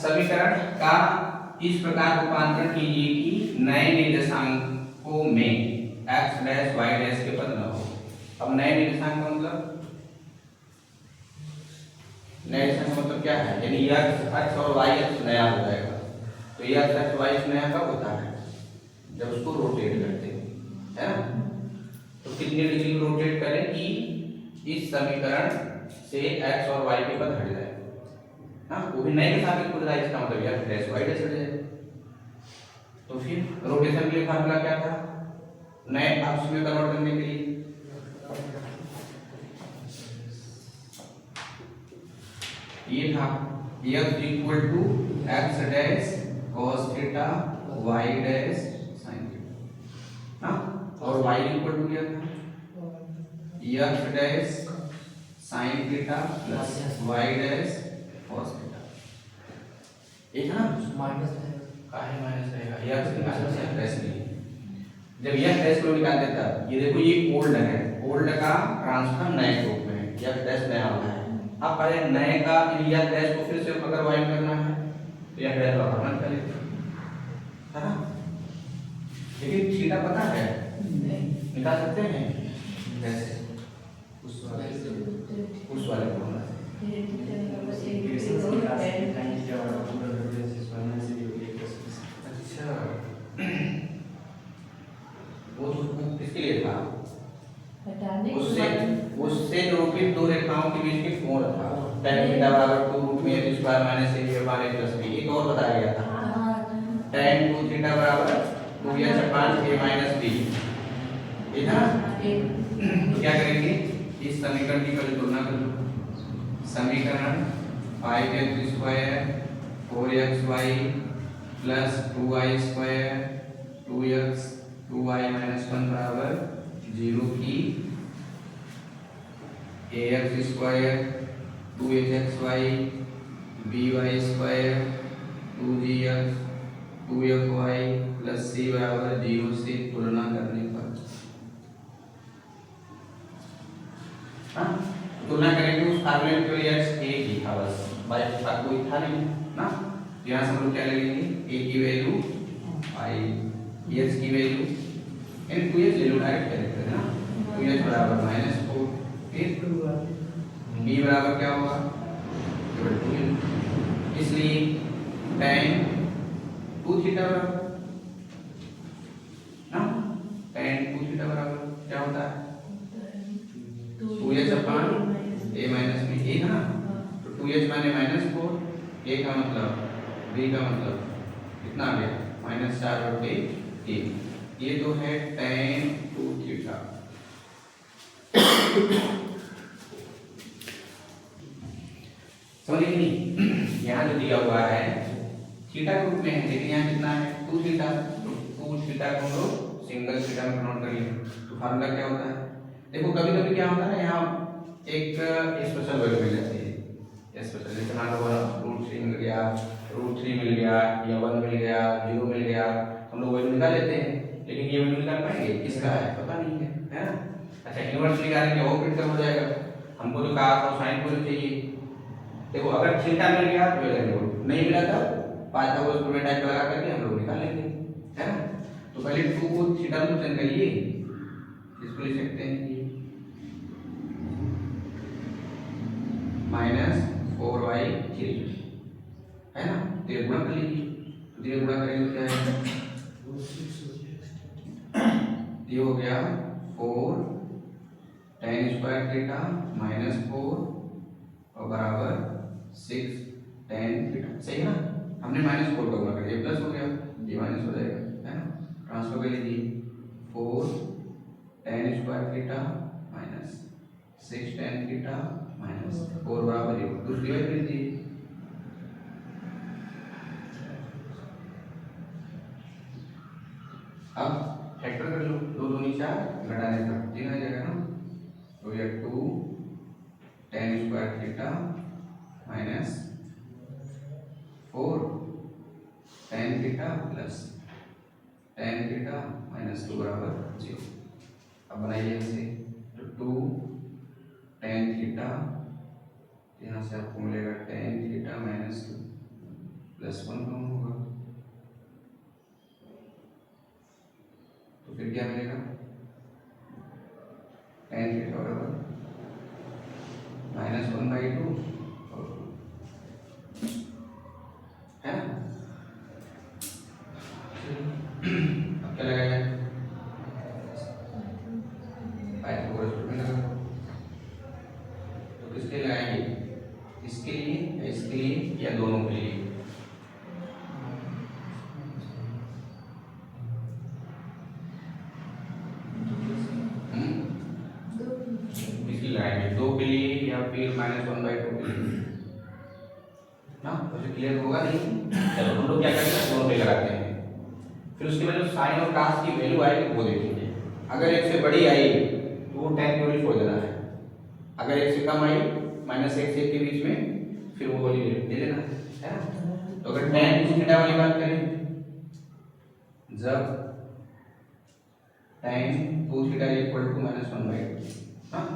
समीकरण का इस प्रकार रूपांतरण कीजिए कि नए निर्देशांकों में x डैश y डैश के पद न हो। अब नए निर्देशांक का मतलब, नए निर्देशांक का मतलब क्या है, यानी x और y अक्ष नया हो जाएगा। तो यह x y अक्ष नया कब होता है, जब उसको रोटेट करते हैं, है ना। तो कितनी डिग्री को रोटेट करें कि इस समीकरण से x और y के पद हट जाए, हाँ, वो भी नए के सापेक्ष खुद रहा है, इसका मतलब यार डैश y डैश हट जाए। तो फिर रोटेशन के लिए फार्मूला क्या था, नए अक्ष में कन्वर्ट करने के लिए ये था x equal to x dash cos theta y dash sin theta, हाँ, और y इक्वल टू क्या था x dash sin theta plus y dash cos theta. एक ना माइनस काहे माइनस रहेगा, x माइनस है डैश नहीं। जब यह डैश को निकाल देता, ये देखो ये ओल्ड है, ओल्ड का ट्रांसफर नए के रूप में, यह डैश नया वाला है। अब पहले नए का यह डैश को फिर से अगर वाइंड करना है तो यह डैश वाला बंद करेगा, है ना। लेकिन थीटा पता है निकाल सकते हैं कैसे, उस वाले फॉर्मूला से। अच्छा, वो तो किसके लिए था, उससे निरूपित दो रेखाओं के बीच के कोण था, tan थीटा बराबर 2 रूट में a square minus a bar a plus b। एक और बताया गया था tan 2 थीटा बराबर 2h upon a minus b, ठीक है। तो क्या करेंगे, इस समीकरण की पहले तुलना कर लो। समीकरण 5x square 4xy plus 2y square 2x 2y minus 1 बराबर 0 की ax square 2hxy by square 2gx 2fy plus c बराबर 0 से तुलना करने पर, हाँ, तुलना करेंगे उस फार्मूले में केवल x एक ही था बस, बाई का कोई था नहीं ना। यहाँ से हम लोग क्या लगेंगे, a की वैल्यू आई x की वैल्यू यानी 2h ले लो, डायरेक्ट कैरेक्टर है ना। 2h बराबर -4, फिर b बराबर क्या होगा केवल 2h, इसलिए tan 2 थीटा बराबर ना, tan 2 थीटा बराबर क्या होता है 2h upon a minus b, एक है ना। तो 2h माने -4, a का मतलब b का मतलब कितना आ गया -4/1, ये तो है tan 2 थीटा। समझिए नहीं, यहाँ जो दिया हुआ है थीटा के रूप में है, लेकिन यहाँ कितना है 2 थीटा, तो 2 थीटा को हम लोग सिंगल थीटा में कन्वर्ट कर लिए। तो फार्मूला क्या होता है, देखो कभी कभी क्या होता है ना, यहाँ एक स्पेशल वैल्यू मिल जाती है, स्पेशल जैसे मान लो √3 मिल गया, √3 मिल गया, या 1 मिल गया, 0 मिल गया, हम लोग वैल्यू निकाल लेते हैं। लेकिन ये वैल्यू निकाल पाएंगे, किसका है पता नहीं है ना। अच्छा, इनवर्स निकालेंगे वो फिर हो जाएगा, हमको जो कहा था साइन वैल्यू चाहिए। देखो अगर थीटा मिल गया तो नहीं मिला था, 5 का वो स्क्वायर टाइप लगा करके हम लोग निकाल लेंगे, है ना। तो पहले 2 को थीटा में चेंज करिए, इसको लिख सकते हैं कि -4y3, है ना। तो ये गुणा कर लीजिए, तो ये गुणा करेंगे क्या है, ये हो गया 4 tan स्क्वायर थीटा -4 और बराबर 6 tan थीटा, सही है ना। हमने -4 का गुणा कर दिया, प्लस हो गया, ये माइनस हो जाएगा, है ना। ट्रांसफर कर लीजिए, 4 tan square theta -6 tan theta -4 बराबर 1, दूसरी बार लीजिए, अब फैक्टर कर लो, 2 दूनी 4, घटाने पर 3 आ जाएगा ना। तो ये 2 tan square theta -4 tan theta plus tan theta -2 बराबर 0। अब बनाइए इसे, तो 2 tan थीटा, यहाँ से आपको मिलेगा tan थीटा -2 +1 कम होगा, तो फिर क्या मिलेगा, tan थीटा बराबर -1/2 है ना। अब क्या लगाएगा, पाइथागोरस में लगा, तो किसके लिए लगाएंगे, इसके लिए या इसके लिए या दोनों के लिए, इसलिए लगाएंगे, 2 के लिए या फिर -1/2 के लिए ना, तो क्लियर होगा नहीं। चलो हम लोग क्या करते हैं, दोनों पे लगाते हैं, फिर उसके बाद जो साइन और कास की वैल्यू आएगी वो देखेंगे। अगर 1 से बड़ी आई तो वो tan की वैल्यू छोड़ देना है, अगर 1 से कम आई -1 से 1 के बीच में फिर वो वैल्यू दे देना है ना। तो अगर tan थीटा वाली बात करें, जब tan 2 थीटा इक्वल टू -1/2 हाँ,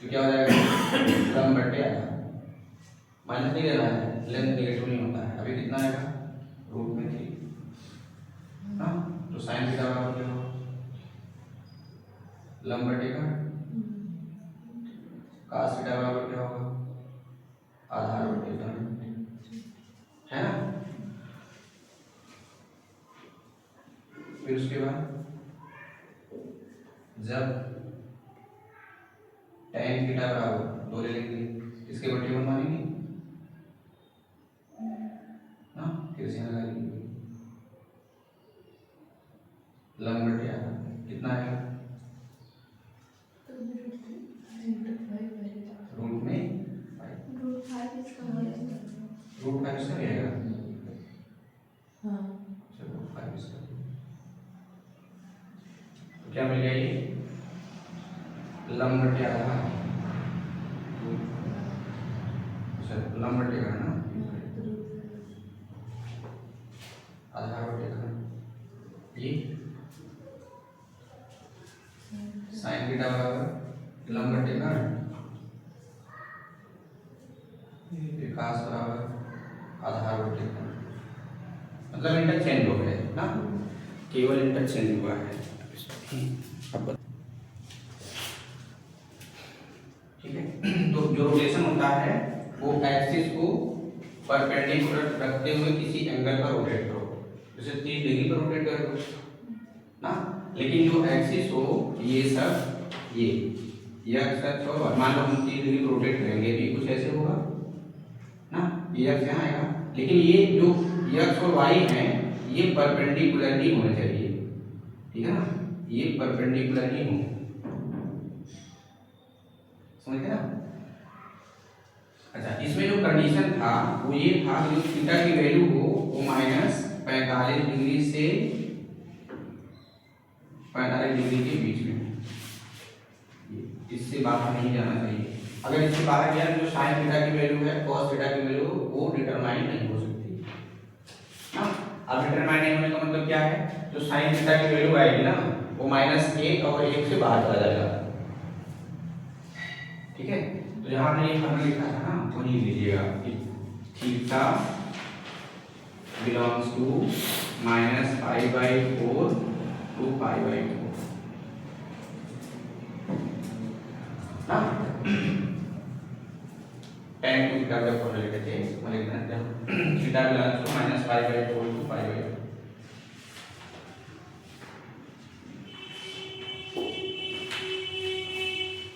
तो क्या हो जाएगा, लंब बटे आधा, माइनस नहीं लेना है, लेंथ नेगेटिव नहीं होता है, अभी कितना आएगा, √3 हाँ, तो साइन थीटा बराबर क्या होगा, लंब बटे का कास थीटा बराबर क्या होगा, आधार बटे का, है ना। फिर उसके बाद जब tan थीटा बराबर 2 ले लेंगे, इसके बटे 1 मानेंगे ना, फिर से लगा लेंगे, लंब बटे आधा कितना आएगा, √5 इसका भी आएगा, चलो 5 इसका, तो क्या मिल गया, ये लंब बटे आधा, लंब बटे का ना, आधार बटे का, ये साइन थीटा बराबर लंब बटे का कास बराबर आधार बटे का, मतलब इंटरचेंज हो गए ना, केवल इंटरचेंज हुआ है। अब ठीक है, तो जो रोटेशन होता है वो एक्सिस को परपेंडिकुलर रखते हुए किसी एंगल पर रोटेट करो, जैसे 30 डिग्री पर रोटेट करो ना, लेकिन जो एक्सिस हो ये सब ये एक्स अक्ष और मान लो हम 30 डिग्री पर रोटेट करेंगे भी कुछ ऐसे होगा ना, ये एक्स यहाँ आएगा, लेकिन ये जो एक्स और वाई हैं ये परपेंडिकुलर ही होने चाहिए, ठीक है ना, ये परपेंडिकुलर ही हो, समझ गए ना। अच्छा, इसमें जो कंडीशन था वो ये था कि जो थीटा की वैल्यू हो वो -45 डिग्री से 45 डिग्री के बीच में, इससे बाहर नहीं जाना चाहिए। अगर इससे बाहर गया तो जो साइन थीटा की वैल्यू है cos थीटा की वैल्यू वो डिटरमाइन नहीं हो सकती ना। अब डिटरमाइन नहीं होने का मतलब क्या है, जो साइन थीटा की वैल्यू आएगी ना वो -1 और 1 से बाहर चला जाएगा, ठीक है। तो जहां हमने ये फॉर्मूला लिखा था ना वही लीजिएगा कि थीटा बिलोंग्स टू -π/4 टू π/4 ना, tan थीटा का फॉर्मूला लिखे थे, मैं लिख देता हूं, थीटा बिलोंग्स टू -π/4 टू π/4,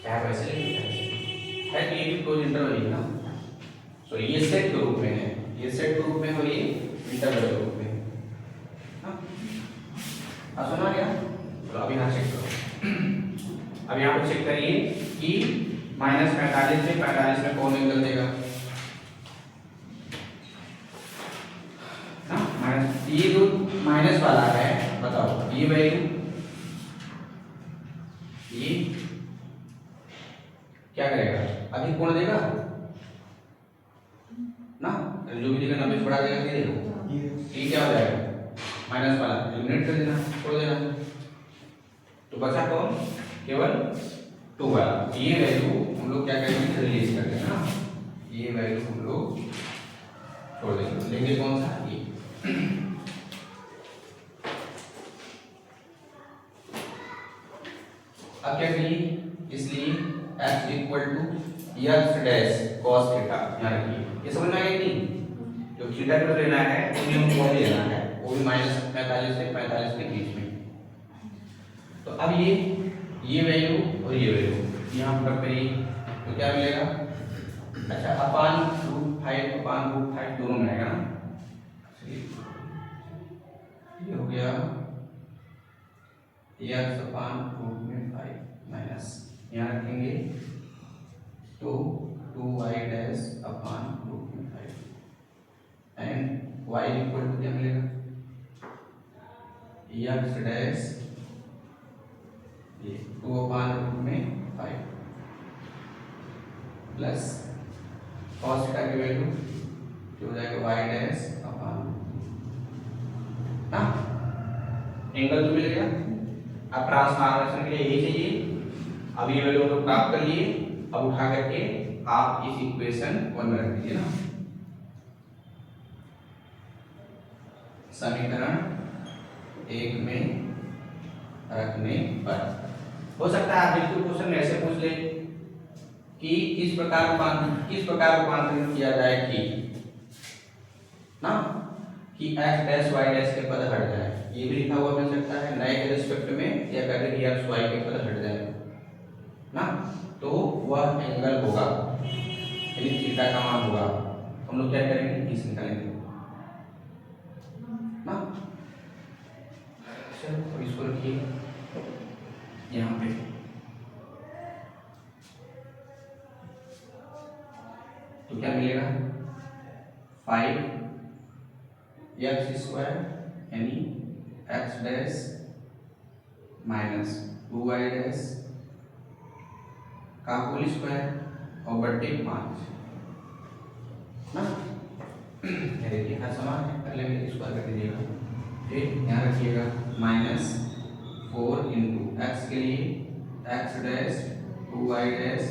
क्या वैसे लिखा है कि ये भी क्लोज इंटरवल है ना, सो ये सेट के रूप में है, ये सेट के रूप में और ये इंटरवल के रूप में, हाँ समझ गया। तो अब यहाँ चेक करो, अब यहाँ पे चेक करिए कि -45 से 45 में कौन एंगल देगा ना, ये जो माइनस वाला है बताओ ये वैल्यू ये क्या करेगा, अधिक कोण देगा ना, जो भी देगा 90 बढ़ा देगा, क्या देगा, ये क्या हो जाएगा, माइनस वाला एलिमिनेट कर देना, छोड़ देना, तो बचा कौन, केवल 2 वाला, ये वैल्यू हम लोग क्या करेंगे, रिलीज कर देना। ये वैल्यू हम लोग छोड़ देंगे, लेंगे कौन सा ये। अब क्या करिए, इसलिए x equal to X dash cos theta, यहाँ रखिए, ये समझ में आ गया कि नहीं। जो थीटा को लेना है उन्हें हमको वही लेना है, वो भी -45 से 45 के बीच में। तो अब ये वैल्यू और ये वैल्यू यहाँ पर करिए तो क्या मिलेगा, अच्छा अपान √5 दोनों में आएगा ना। ये हो गया x अपान √5 माइनस यहाँ रखेंगे तो 2y dash upon √5 and y equal to क्या मिलेगा, x डैश ये 2/√5 प्लस cos थीटा की वैल्यू जो हो जाएगा y डैश अपान ना, एंगल तो मिल गया। अब ट्रांसफॉर्मेशन के लिए यही चाहिए। अब ये वैल्यू तो प्राप्त कर लिए, अब उठा करके आप इस इक्वेशन 1 में रख दीजिए ना, समीकरण 1 में रखने पर हो सकता है आप बिल्कुल क्वेश्चन ऐसे पूछ ले कि किस प्रकार रूपांतरण किया जाए कि ना, कि x डैश y डैश के पद हट जाए, ये भी लिखा हुआ मिल सकता है नए के रिस्पेक्ट में, या कहते हैं x y के पद हट जाए ना, तो वह एंगल होगा, यानी थीटा का मान होगा। हम लोग क्या करेंगे, इस निकालेंगे ना। चलो अब इसको रखिए यहाँ पे, तो क्या मिलेगा 5x² यानी x dash minus 2y dash का होल स्क्वायर और बट्टे 5 ना। देखिए हर समान है, पहले में स्क्वायर कर दीजिएगा, फिर यहाँ रखिएगा -4 इंटू एक्स के लिए x dash 2y dash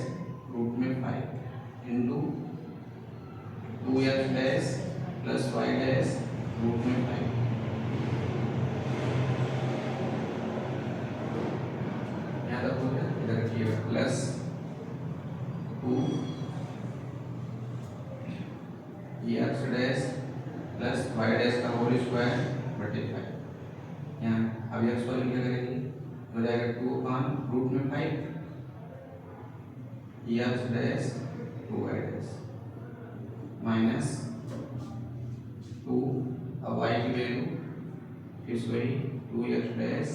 √5 into 2x dash plus y dash √5 यहाँ तक हो गया। इधर रखिएगा plus 2 x dash plus y dash का होल स्क्वायर बटे 5। यहाँ अब x वाली क्या करेंगे, हो जाएगा 2/√5 x dash 2y dash minus 2, अब y की वैल्यू फिर से वही 2x dash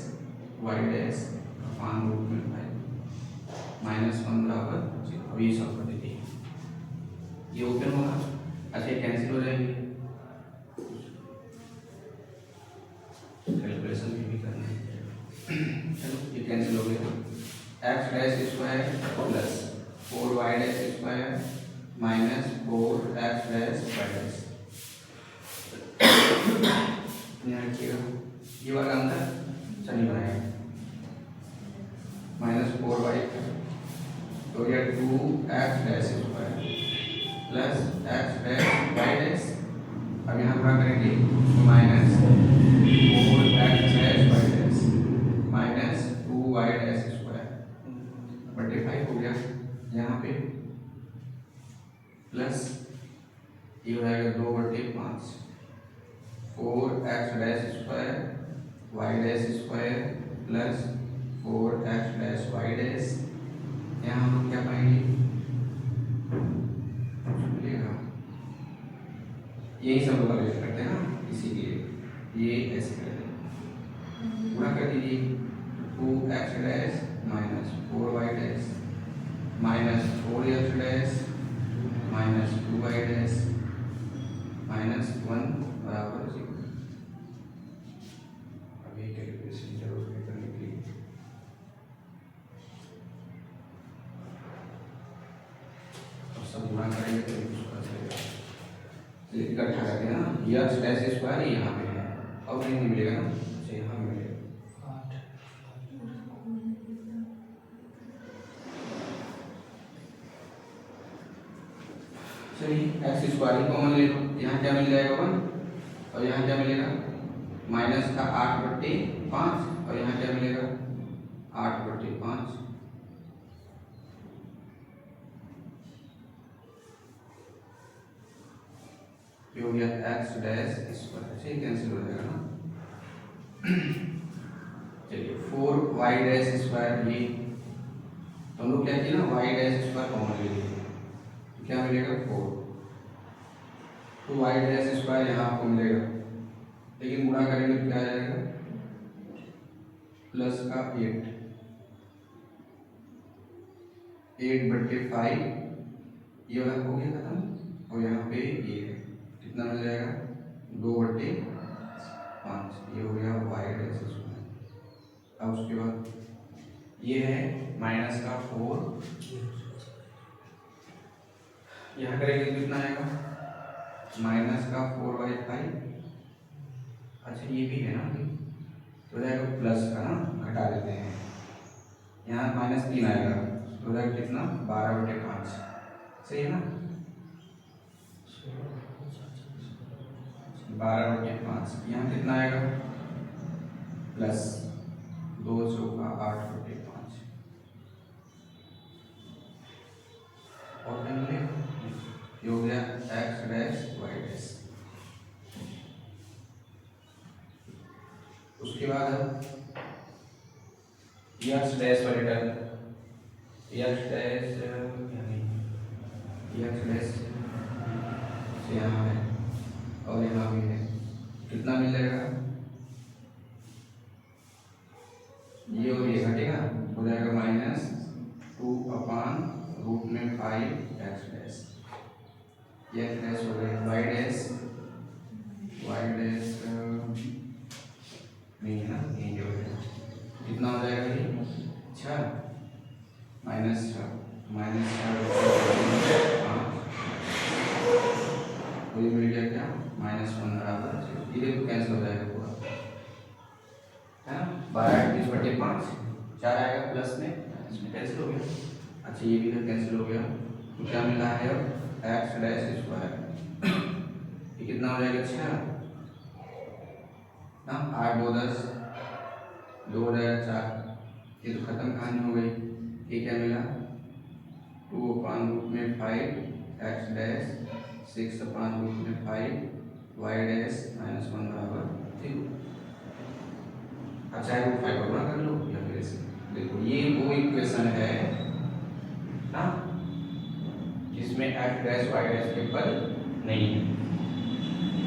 y dash upon √5 -1 बराबर 0। अब ये सब कर दीजिए, ये ओपन होगा, अच्छा ये कैंसिल हो जाएंगे, कैलकुलेशन भी करना है। चलो ये कैंसिल हो गया, x dash square plus 4y dash square minus 4x dash y dash, यहाँ रखिएगा, ये वाला अंतर चलिए बनाएगा -4y तो ये 2x dash square plus x dash y dash, अब यहाँ पूरा करेंगे -4x dash y dash minus 2y dash square बटे 5 हो गया। यहाँ पे प्लस ये हो जाएगा 2/5 4x dash square y dash square plus 4x dash y dash, यहाँ हम लोग क्या पाएंगे, यही सब लोग कैलकुलेट करते हैं ना, इसीलिए ये ऐसे कर दें, पूरा कर दीजिए 2x dash minus 4y dash minus 4x dash minus 2y dash -1 बराबर 0। अब ये कैलकुलेशन जरूर करने के लिए और सब गुणा करेंगे तो उसका इकट्ठा करते हैं ना, x डैश स्क्वायर यहाँ पे है, अब नहीं मिलेगा ना, अच्छा यहाँ मिलेगा 8। चलिए एक्स स्क्वायर ही कॉमन ले लो, यहाँ क्या मिल जाएगा 1 और यहाँ क्या मिलेगा माइनस का 8/5 और यहाँ क्या मिलेगा 8/5। ये हो गया एक्स डैश स्क्वायर, ठीक कैंसिल हो जाएगा ना। चलिए 4y डैश स्क्वायर, ये तो हम लोग क्या किए ना y डैश स्क्वायर कॉमन ले लिए, तो क्या मिलेगा 4, तो y डैश स्क्वायर यहाँ आपको मिलेगा, लेकिन गुणा करेंगे तो क्या आ जाएगा प्लस का 8/5, ये वाला हो गया खत्म और यहाँ पे ये कितना मिल जाएगा 2/5, ये हो गया y डैश स्क्वायर। अब उसके बाद ये है माइनस का 4, यहाँ करेंगे तो कितना आएगा माइनस का 4/5। अच्छा ये भी है ना, तो जाएगा प्लस का ना, घटा देते हैं, यहाँ -3 आएगा तो जाएगा कितना 12/5, सही है ना 12/5। यहाँ कितना आएगा प्लस 2 चौका 8/5 और पहले ये हो गया एक्स डैश वाई डैश। उसके बाद एक्स डैश वाले term, X dash X dash यहाँ है और यहाँ भी है, कितना मिल जाएगा ये और ये घटेगा, हो जाएगा -2/5 एक्स डैश, ये एक्स डैश हो गया वाई डैश नहीं है ना, ये हो गया कितना हो जाएगा ये 6 -6 तो ये मिल गया क्या -1/6, ये तो कैंसिल हो जाएगा पूरा है ना, 12/5 4 आएगा प्लस में, इसमें कैंसिल हो गया। अच्छा ये भी तो कैंसिल हो गया, तो क्या मिला है अब एक्स डैश स्क्वायर, ये कितना हो जाएगा 6 ना, 8 2 10 2 हो जाएगा 4, ये तो खत्म कहानी हो गई। ये क्या मिला 2/5 एक्स डैश 6/5 वाई डैश -1 बराबर 0। अच्छा है 5 गुणा कर लो या फिर ऐसे देखो, ये वो इक्वेशन है ना जिसमें एक्स डैश वाई डैश के पद नहीं है,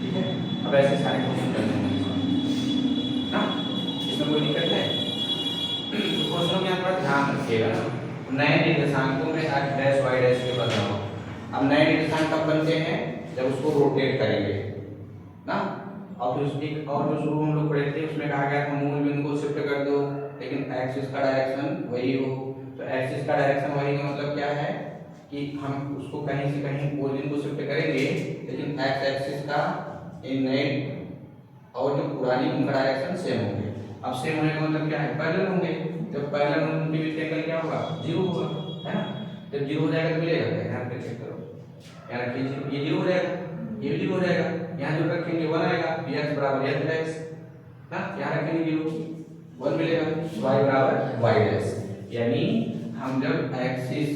ठीक है। अब ऐसे सारे क्वेश्चन कर लेंगे ना, इसमें कोई दिक्कत है। तो क्वेश्चनों में थोड़ा ध्यान रखिएगा ना, नए निर्देशांकों में एक्स डैश वाई डैश के पद ना हो। अब नए निर्देशांक कब बनते हैं जब उसको रोटेट करेंगे ना, और फिर उसकी और जो शुरू हम लोग पढ़े थे उसमें कहा गया था मूल बिंदु को शिफ्ट कर दो, लेकिन एक्सिस का डायरेक्शन वही हो। तो एक्सिस का डायरेक्शन वही का मतलब क्या है कि हम उसको कहीं से कहीं ओरिजिन को शिफ्ट करेंगे, लेकिन एक्स एक्सिस का इन नए और जो पुरानी उनका डायरेक्शन सेम होंगे। अब सेम होने का मतलब क्या है, पैरेलल होंगे। जब पैरेलल होंगे उनके बीच एंगल क्या होगा 0 होगा, है ना। जब 0 हो जाएगा तो मिलेगा क्या, यहाँ पे चेक करो, यहाँ रखिए, ये 0 हो जाएगा, ये भी 0 हो जाएगा, यहाँ जो रखेंगे 1 आएगा, x बराबर x डैश ना, यहाँ रखेंगे 0 1 मिलेगा, y बराबर y डैश। यानी हम जब एक्सिस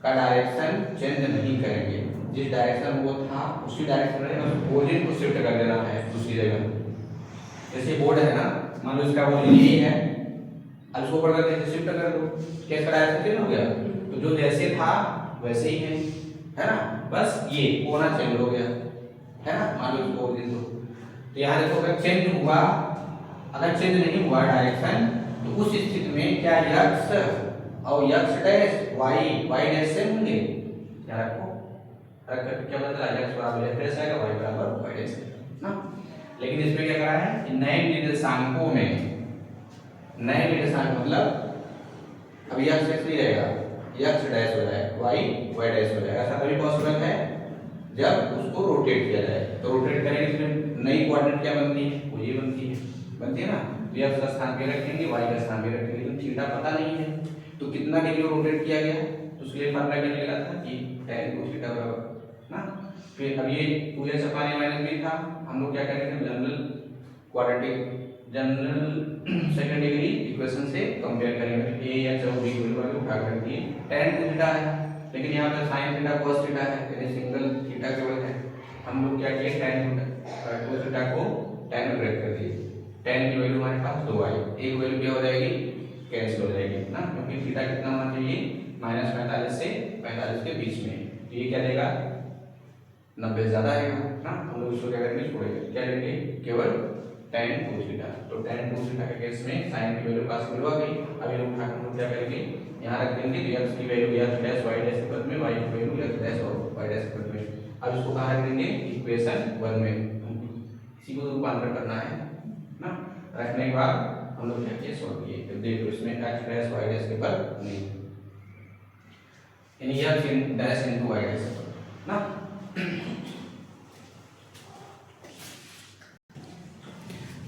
का डायरेक्शन चेंज नहीं करेंगे, जिस डायरेक्शन वो था उसी डायरेक्शन में ओरिजिन को शिफ्ट कर देना है दूसरी जगह। जैसे बोर्ड है ना, मान लो इसका ओरिजिन यही है, अब इसको ऊपर करके शिफ्ट कर दो, कैसा डायरेक्शन चेंज हो गया, तो जो जैसे था वैसे ही है ना, बस ये कोना चेंज हो गया, है ना। मान लो इसको ओरिजिन तो यहाँ देखो अगर चेंज हुआ, अगर चेंज नहीं हुआ डायरेक्शन, तो उस स्थिति में क्या x और x डैश y डैश से होंगे, क्या रखो रख कर क्या बदला, x बराबर x डैश आएगा, y बराबर y डैश ना। लेकिन इसमें क्या करा है, नए निर्देशांकों में, नए निर्देशांक मतलब अब x नहीं रहेगा, x डैश हो जाएगा, y डैश हो जाएगा। ऐसा तभी पॉसिबल है जब उसको रोटेट किया जाए। तो रोटेट करेंगे इसमें नई कोऑर्डिनेट क्या बनती है, वो ये बनती है ना। तो x का स्थान पे रखेंगे, y का स्थान पे रखेंगे, लेकिन थीटा पता नहीं है, तो कितना डिग्री रोटेट किया गया, तो उसके लिए फॉर्मूला क्या निकला था कि tan cos थीटा बराबर फिर अब ये 2x upon a minus b था, हम लोग क्या करेंगे जनरल सेकंड डिग्री इक्वेशन से कंपेयर करेंगे। a या जब b की वैल्यू उठा कर दिए tan थीटा है, लेकिन यहाँ पे sin थीटा cos थीटा है, यानी सिंगल थीटा केवल है। हम लोग क्या किए tan cos थीटा को tan में ब्रेक कर दिए। tan की वैल्यू हमारे पास 2 आई, एक वैल्यू क्या हो जाएगी कैंसिल हो जाएगी ना, क्योंकि थीटा कितना होना चाहिए -45 से 45 के बीच में। तो ये क्या देगा 90 ज्यादा आएगा ना, हम लोग इसको क्या करेंगे छोड़ेंगे, क्या लेंगे केवल tan 2 थीटा। तो tan 2 थीटा के केस में sin की वैल्यू पास हो गई। अब ये लोग उठाकर हम क्या करेंगे यहाँ रख देंगे, तो x की value x dash y dash के पद में, y की वैल्यू x डैश और y डैश के पद में। अब इसको कहाँ रख देंगे इक्वेशन 1 में, इसी को रूपांतर करना है ना। रखने के बाद हम लोग क्या किए सॉल्व किए, तो देखो इसमें x डैश y डैश के पद नहीं, यानी x dash into y dash ना।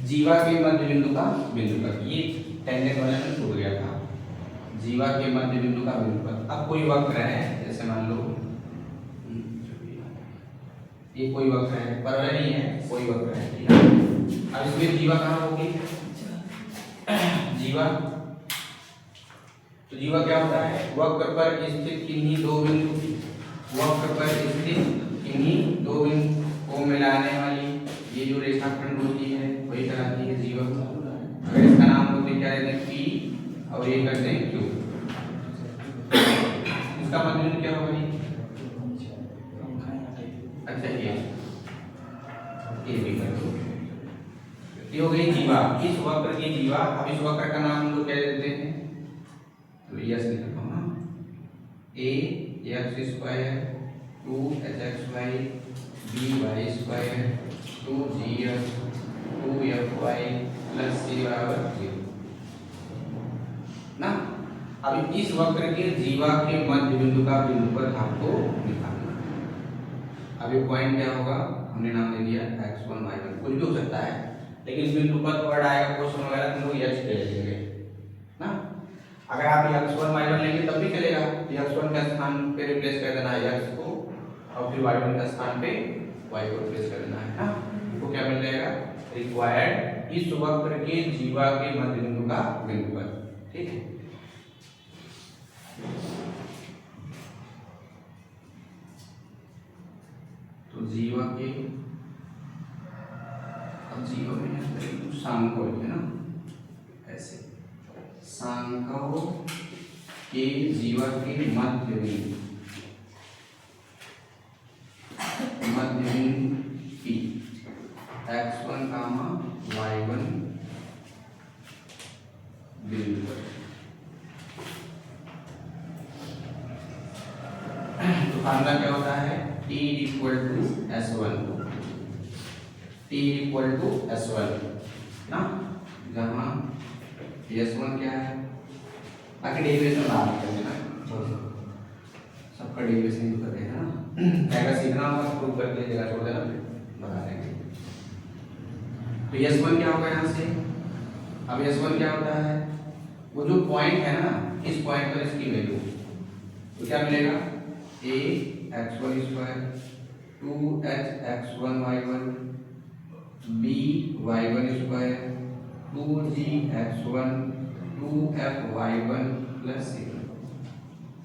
जीवा के मध्य बिंदु का बिंदु पर, ये टेंजेंट वाले में छूट गया था। जीवा के मध्य बिंदु का बिंदु पर, अब कोई वक्र है, जैसे मान लो ये कोई वक्र है, पर नहीं है कोई वक्र है, ठीक है। अब इसमें जीवा कहाँ होगी, जीवा, तो जीवा क्या होता है वक्र पर स्थित किन्हीं दो बिंदु, वक्र पर स्थित किन्हीं दो बिंदु को मिलाने वाली ये जो रेखाखंड होती है वही कहलाती है जीवा। अगर इसका नाम होते क्या रहते हैं P और ये करते हैं Q, इसका मतलब क्या होगा अच्छा ये भी कर दो, ये हो गई जीवा, इस वक्र की जीवा। अब इस वक्र का नाम हम लोग क्या देते हैं, तो यस लिखता हूँ ना, a x square 2hxy by square 2gf 2fy plus c बराबर 0 ना। अब इस वक्र के जीवा के मध्य बिंदु का बिंदु पर आपको निकालना। अब ये पॉइंट क्या होगा, हमने नाम दे दिया x1 y1, कुछ भी हो सकता है, लेकिन इस बिंदु पर वर्ड आएगा क्वेश्चन वगैरह तो लोग x ले लेंगे ना। अगर आप x1 y1 लेंगे तब भी चलेगा, x1 के स्थान पे रिप्लेस कर देना है x को, और फिर y1 के स्थान पे y को रिप्लेस कर देना है ना। तो क्या मिल जाएगा रिक्वायर्ड इस वक्र के जीवा के मध्य बिंदु का बिंदु पर, ठीक है। तो जीवा के, अब जीवा में सांको है ना, ऐसे सांको के जीवा के मध्य बिंदु P x1 y1 बिंदु पर, तो फार्मूला क्या होता है T इक्वल टू S1 ना, जहाँ S1 क्या है, बाकी डेरिवेशन बात करते हैं ना, सबका डेरिवेशन तो करते हैं ना, अगर सीखना होगा तो प्रूव करके जगह छोड़ देना, बता देंगे। तो S1 क्या होगा यहाँ से, अब S1 क्या होता है, वो जो पॉइंट है ना, इस पॉइंट पर इसकी वैल्यू, तो क्या मिलेगा a x1 square 2h x1 y1 b y1 square 2g x1 2f y1 plus c,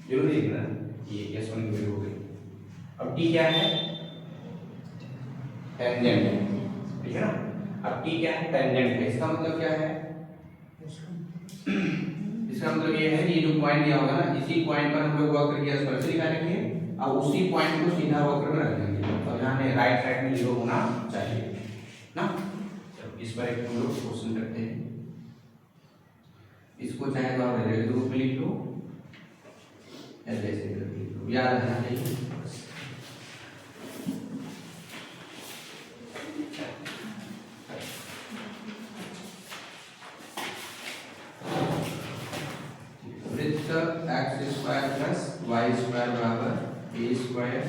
जरूरी है ना, ये S1 की वैल्यू हो गई। अब t क्या है, टेंजेंट है, ठीक है ना। अब t क्या है, टेंजेंट है, इसका मतलब क्या है, इसका मतलब ये है कि ये जो पॉइंट दिया होगा ना, इसी पॉइंट पर हम लोग वक्र की स्पर्श निकालेंगे और उसी पॉइंट को सीधा वक्र में रख देंगे, और यहाँ राइट साइड में 0 होना चाहिए ना। तो इस पर एक हम लोग क्वेश्चन करते हैं, इसको चाहे तो आप रेड ग्रुप में लिख लो या जैसे लिख लो, याद रखना चाहिए। x square plus y square बराबर a स्क्वायर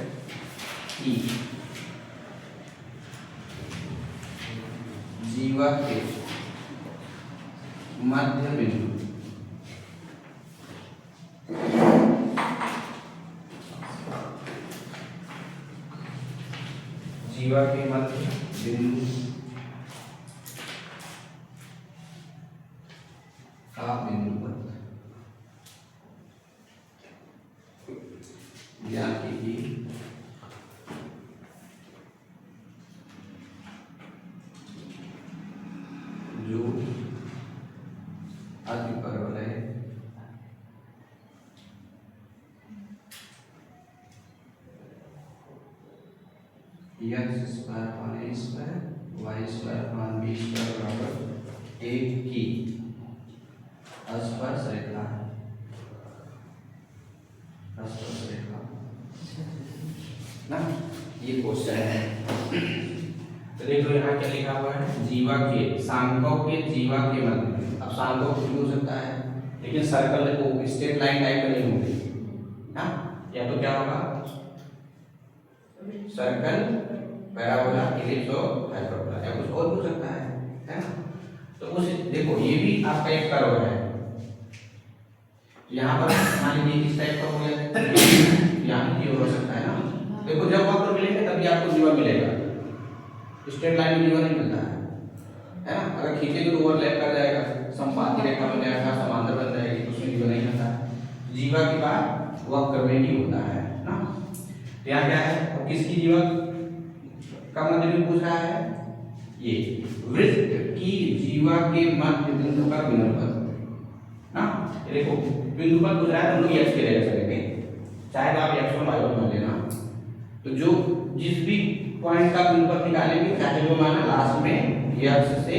e, जीवा के मध्य बिंदु जीवा के मध्य बिंदु का बिंदु पथ ज्ञात कीजिए। जो अतिपरवलय x square upon a square y square upon b square बराबर 1 की स्पर्श रेखा है। स्पर्श रेखा ना, ये क्वेश्चन है। तो देखो यहाँ क्या लिखा हुआ है, जीवा के सांकों के जीवा के मध्य। अब सांकों कुछ भी हो सकता है, लेकिन सर्कल देखो स्ट्रेट लाइन टाइप का नहीं होगी ना, या तो क्या होगा सर्कल, पैराबोला, इलिप्स और हाइपरबोला, या कुछ और भी हो सकता है ना। तो उस देखो ये भी आपका एक कर्व है, यहाँ पर मान लीजिए इस टाइप का हो गया, यहाँ भी हो सकता है ना। देखो जब वक्र मिलेंगे तभी आपको जीवा मिलेगा, स्ट्रेट लाइन में जीवा नहीं मिलता है ना। अगर खींचे तो ओवरलैप कर जाएगा, समपाती रेखा बन जाएगा, समांतर बन जाएगी, तो उसमें जीवा नहीं मिलता है। जीवा की बात वक्र में ही होता है ना। तो यहाँ क्या है, और किसकी जीवा का मध्य बिंदु पूछ रहा है, ये वृत्त की जीवा के मध्य बिंदु का गुणनफल ना। देखो बिंदु पर पूछ रहा है, हम लोग x के लेकर चलेंगे, चाहे तो आप x1 y1 मान लेना। तो जो जिस भी पॉइंट का बिंदु पर निकालेंगे, चाहे वो माना लास्ट में x से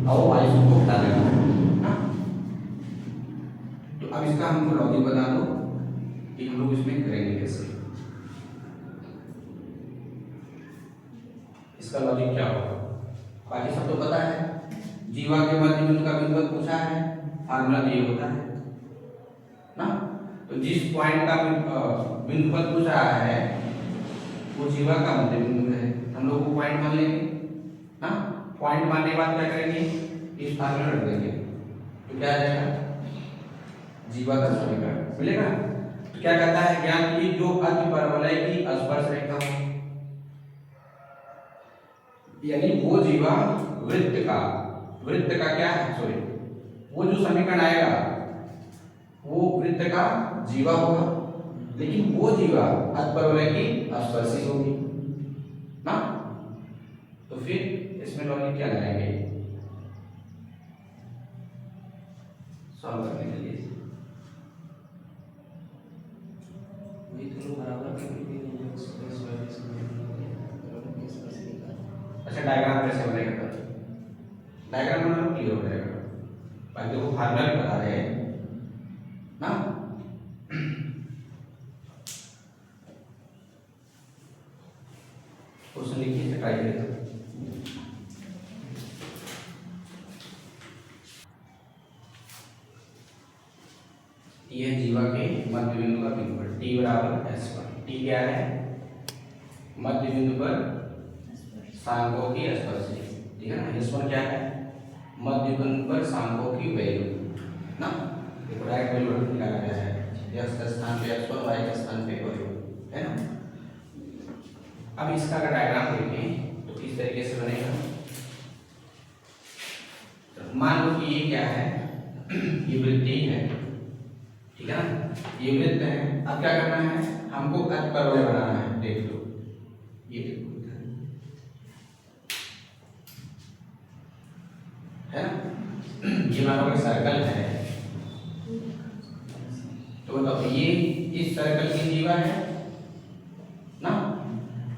और y से को हटा देना ना। तो अब इसका हमको लॉजिक बता दो कि हम लोग इसमें करेंगे कैसे। इसका लॉजिक क्या होगा, बाकी सब तो पता है। जीवा के मध्य बिंदु का बिंदु पूछा है, फार्मूला ये होता है ना। तो जिस पॉइंट का बिंदु पद पूछ रहा है वो जीवा का मध्य बिंदु है, हम लोग को पॉइंट मान लेंगे ना। पॉइंट मानने के बाद क्या करेंगे, इस फार्मूला रख देंगे, तो क्या आ जाएगा, जीवा का समीकरण मिलेगा। तो क्या कहता है, ज्ञात की जो अतिपरवलय की स्पर्श रेखा हो, यानी वो जीवा वृत्त का क्या है, सॉरी वो जो समीकरण आएगा वो वृत्त का जीवा होगा, लेकिन वो जीवा अतिपरवलय की स्पर्शी होगी ना। तो फिर इसमें लॉजिक क्या लगाएंगे सॉल्व करने के लिए, अच्छा डायग्राम कैसे बनेगा, डायग्राम बनाना क्लियर हो जाएगा। बाकी वो फार्मूला भी बता रहे हैं ना। क्वेश्चन लिखिए, ट्राई करिए। ये जीवा के मध्य बिंदु का बिंदु पर t बराबर s पर, t क्या है, मध्य बिंदु पर सांकों की स्पर्शी, ठीक है ना। s1 क्या है, मध्य बिंदु पर सांकों की वैल्यू ना, एक राइट वैल्यू निकाला गया है, x के स्थान पे x1, y के स्थान पे वैल्यू है ना। अब इसका अगर डायग्राम देखें तो किस तरीके से बनेगा, तो मान लो कि ये क्या है, ये वृत्ति है, ठीक है ना, ये वृत्त है। अब क्या करना है, हमको अतिपरवलय बनाना है। देख लो ये देखो है ना, ये मान लो सर्कल है, तो बताओ ये इस सर्कल की जीवा है ना,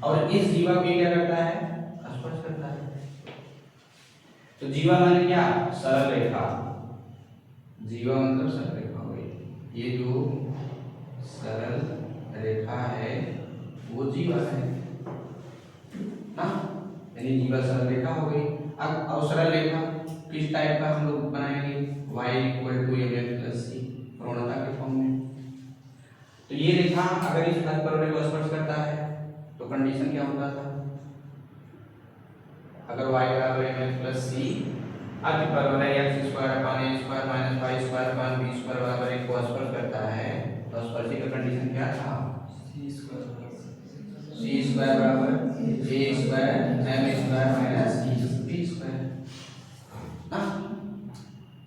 और इस जीवा को क्या करता है, स्पर्श करता है। तो जीवा माने क्या, सरल रेखा, जीवा मतलब सरल रेखा हुई, ये जो सरल रेखा है वो जीवा है ना, यानी जीवा सरल रेखा हो गई। अब अवसरल रेखा किस टाइप का हम लोग बनाएंगे, y equal to mx plus c प्रणता के फॉर्म में। तो ये रेखा अगर इस अतिपरवलय को स्पर्श करता है तो कंडीशन क्या होता था, अगर y बराबर mx plus c अतिपरवलय x square upon a square minus y square upon b square बराबर 1 को स्पर्श करता है, तो स्पर्शी का कंडीशन क्या था, c स्क्वायर बराबर a square M square minus B square ना,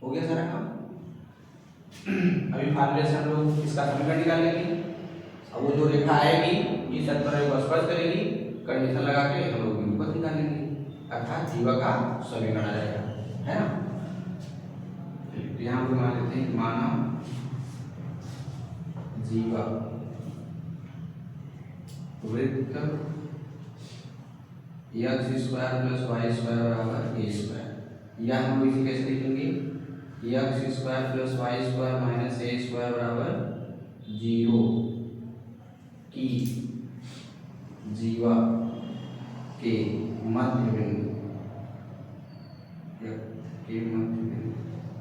हो गया सारा काम। अभी फार्मूले से हम लोग इसका समीकरण निकाल लेंगे। अब वो जो रेखा आएगी इस अंतराल को स्पर्श करेगी, कंडीशन लगा के हम लोग बिंदु पथ निकालेंगे, अर्थात जीवा का समीकरण आ जाएगा, है ना। तो यहाँ पे मान लेते हैं, माना जीवा वृत्त x square plus y square बराबर ए स्क्वायर, या हम लोग इसे कैसे लिखेंगे, x square plus y square minus a square बराबर 0 की जीवा के मध्य बिंदु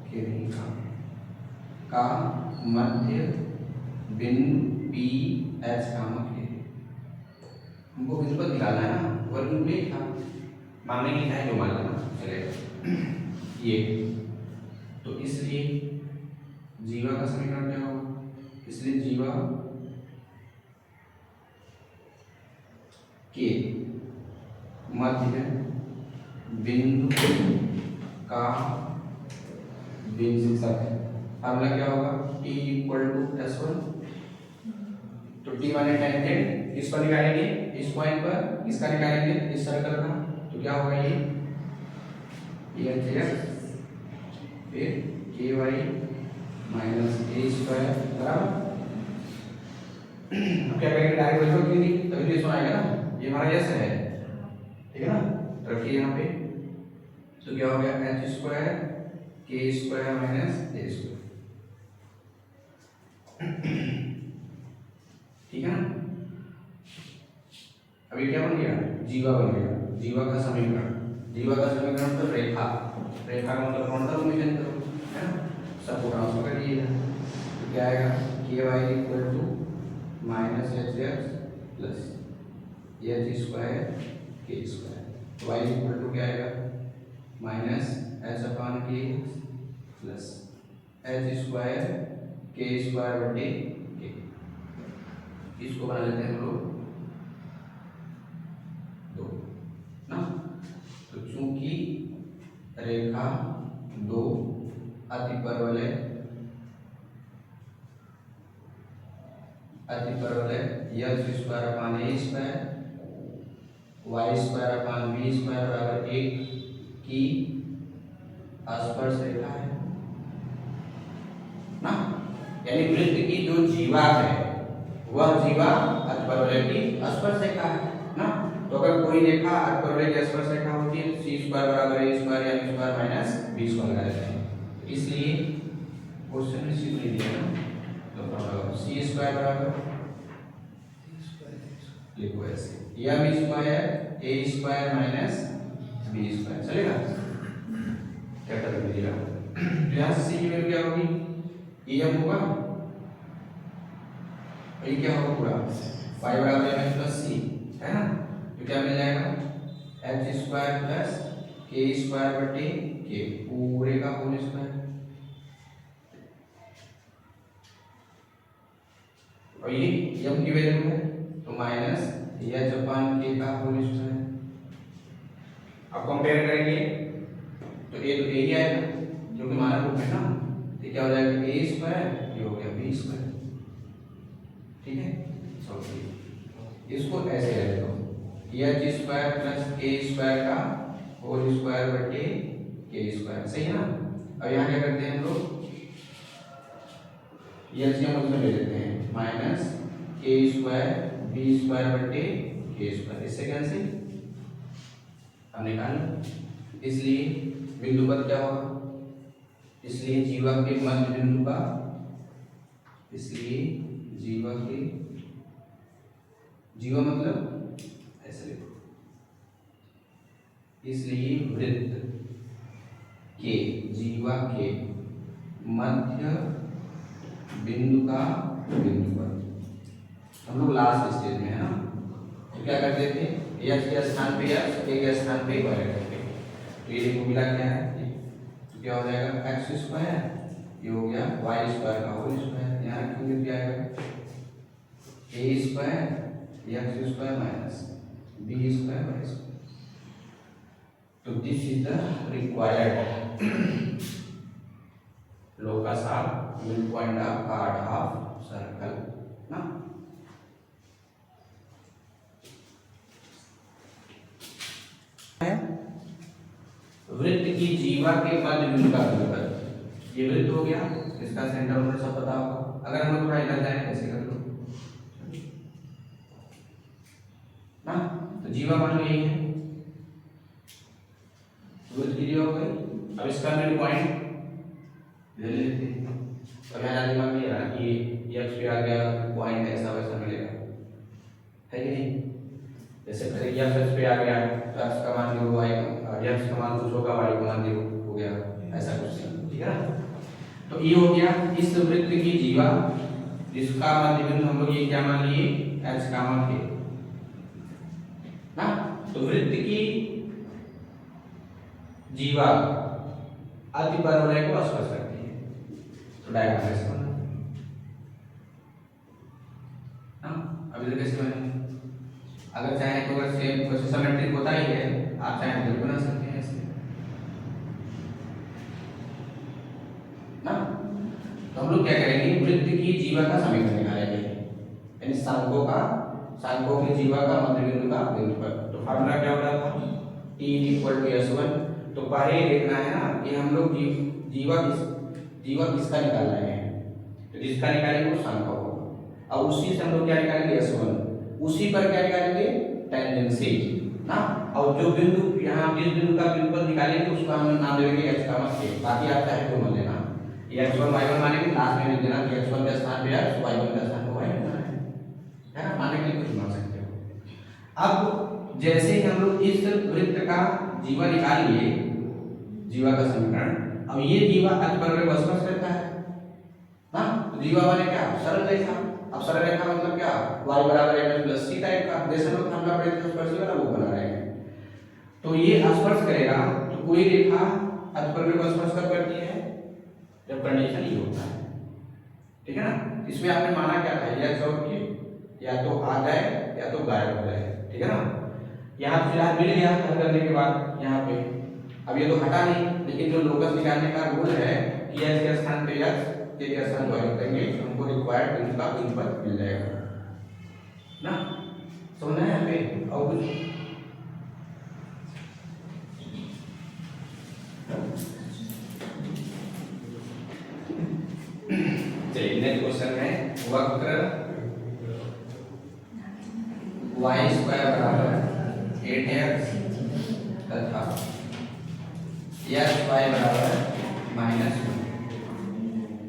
के रेखा का मध्य बिंदु पी एच नामक है। हमको बिंदु पथ निकालना है ना, वर्ग नहीं था, मांगने की है जो मान लेना चलेगा ये। तो इसलिए जीवा का समीकरण क्या होगा, इसलिए जीवा के मध्य बिंदु का बिंदु तक फार्मूला क्या होगा, t इक्वल टू s1। तो t माने टेंजेंट, इस पर निकालेंगे, इस पॉइंट पर इसका निकालेंगे, इस सर्कल का, तो क्या होगा ये x फिर ky माइनस a स्क्वायर बराबर। अब क्या करेंगे, डायरेक्ट वैल्यू रखेंगे तभी तो आएगा ना, ये हमारा s है, ठीक है ना, रखिए यहाँ पे। तो क्या हो गया, h square k square minus a square, ठीक है ना। अभी क्या बन गया, जीवा बन गया, जीवा का समीकरण। जीवा का समीकरण मतलब रेखा, रेखा का मतलब कौन सा समीकरण करो, है ना, सबको ट्रांसफर कर दिए। तो क्या आएगा, ky equal to minus hx plus h square k square, y equal to क्या आएगा, minus h upon k plus h square k square बटे k। इसको बना लेते हैं हम लोग 2 ना। तो चूंकि रेखा 2 अतिपरवलय x square upon a square y square upon b square बराबर 1 की स्पर्श रेखा है ना, यानी वृत्त की जो जीवा है वह जीवा अतिपरवलय की स्पर्श रेखा है ना। तो अगर कोई रेखा अतिपरवलय की स्पर्श रेखा होती है तो c स्क्वायर बराबर a स्क्वायर या b square minus b square लगा देते हैं। इसलिए क्वेश्चन में सीधे नहीं दिया ना, तो c स्क्वायर बराबर लिखो ऐसे, या b square a square minus b square चलेगा, क्या कर दीजिएगा। तो यहाँ से c की वैल्यू क्या होगी, em होगा, ये क्या होगा पूरा y बराबर mx प्लस c, है ना। तो क्या मिल जाएगा, h square plus k square बटे k पूरे का होल स्क्वायर, और ये m की वैल्यू है तो माइनस h अपान k का होल स्क्वायर। अब कंपेयर करेंगे तो a तो a ही आएगा क्योंकि हमारा रूप है ना, तो क्या हो जाएगा a स्क्वायर, ये हो गया b स्क्वायर, ठीक है। इसको ऐसे रख दो, h square plus k square का होल स्क्वायर बटे k स्क्वायर, सही है ना। अब यहाँ क्या करते हैं हम लोग, एलसीएम मतलब ले लेते हैं, minus k square b square बटे k स्क्वायर, इससे कैंसिल अब निकाल। इसलिए बिंदु पर क्या होगा, इसलिए जीवा के मध्य बिंदु का, इसलिए जीवा के, जीवा मतलब ऐसे लिखो, इसलिए वृत्त के जीवा के मध्य बिंदु का बिंदु पर, हम लोग लास्ट स्टेज में है ना। तो क्या करते थे, h के स्थान पे h, k के स्थान पे y रखेंगे, तो ये देखो मिला क्या है, तो क्या हो जाएगा x स्क्वायर, ये हो गया y स्क्वायर का होल स्क्वायर, यहाँ रखेंगे क्या आएगा a square x square minus b square y square, तो this is the required locus of mid point of part of circle ना। वृत्त की जीवा के मध्य बिंदु का बिंदु, ये वृत्त हो गया, इसका सेंटर मुझे सब पता होगा। अगर हम थोड़ा इधर जाए ऐसे कर लो ना, तो जीवा मान लो यही है, वृत्त की जीवा हो गई। अब इसका मिड पॉइंट ले लेते हैं। अब यहाँ दिमाग में रहा कि एक्स पे आ गया पॉइंट ऐसा वैसा मिलेगा, है कि नहीं। जैसे फिर एक्स पे आ गया तो एक्स का मान 0, वाई एक्स का मान कुछ होगा, वाई का मान 0 हो गया, ऐसा कुछ, ठीक है ना। तो ये हो गया इस वृत्त की जीवा, जिसका मध्य बिंदु हम लोग ये क्या मान लिए, एच का मान के ना। तो वृत्त की जीवा अति परवलय को स्पर्श करती है, तो डायग्राम ऐसे बना ना। अभी तो कैसे बने, अगर चाहे तो अगर सेम वैसे सिमेट्रिक होता ही है, आप चाहे तो बना सकते हैं ऐसे ना। तो हम लोग क्या करेंगे, वृत्त की जीवा का समीकरण निकालेंगे, यानी सांकों की जीवा का मध्य बिंदु का बिंदु पर। तो फार्मूला क्या होता था, T = S1। तो पहले देखना है ना कि हम लोग जीवा किसका निकाल रहे हैं, तो जिसका निकालेंगे वो सांका होगा। अब उसी से हम लोग क्या निकालेंगे, S1, उसी पर क्या निकालेंगे, टेंजेंसी ना। और जो बिंदु यहाँ जिस बिंदु का बिंदु पर निकालेंगे उसका हम नाम देंगे x का मान के, बाकी आप चाहे तो मान लेना, ये x1 y1 मानेंगे, लास्ट में लिख देना कि x1 के स्थान पे x, y1 के स्थान पे y है ना, मानने के लिए कुछ मान सकते हो। अब जैसे ही हम लोग इस वृत्त का जीवा निकाल लिए, जीवा का समीकरण, अब ये जीवा अति परवलय को स्पर्श करता है ना। तो जीवा माने क्या, सरल रेखा। अब सरल रेखा मतलब क्या, y बराबर mx प्लस c टाइप का, जैसे लोग हमला पढ़े थे स्पर्शी वाला वो बना रहे हैं। तो ये स्पर्श करेगा, तो कोई रेखा अति परवलय को स्पर्श कब करती है, जब कंडीशन ये होता है, ठीक है ना। इसमें आपने माना क्या था, x और k या तो आ जाए या तो गायब हो जाए, ठीक है ना। यहाँ फिलहाल मिल गया हल करने के बाद यहाँ पे, अब ये तो हटा नहीं, लेकिन जो लोकस निकालने का रूल है कि x के स्थान पे x, k के स्थान पर y करेंगे, हमको रिक्वायर्ड बिंदु का बिंदु पर मिल जाएगा ना। समझ आया यहाँ पे, और कुछ चलिए नेक्स्ट क्वेश्चन है, वक्र y² बराबर 8x तथा xy बराबर -1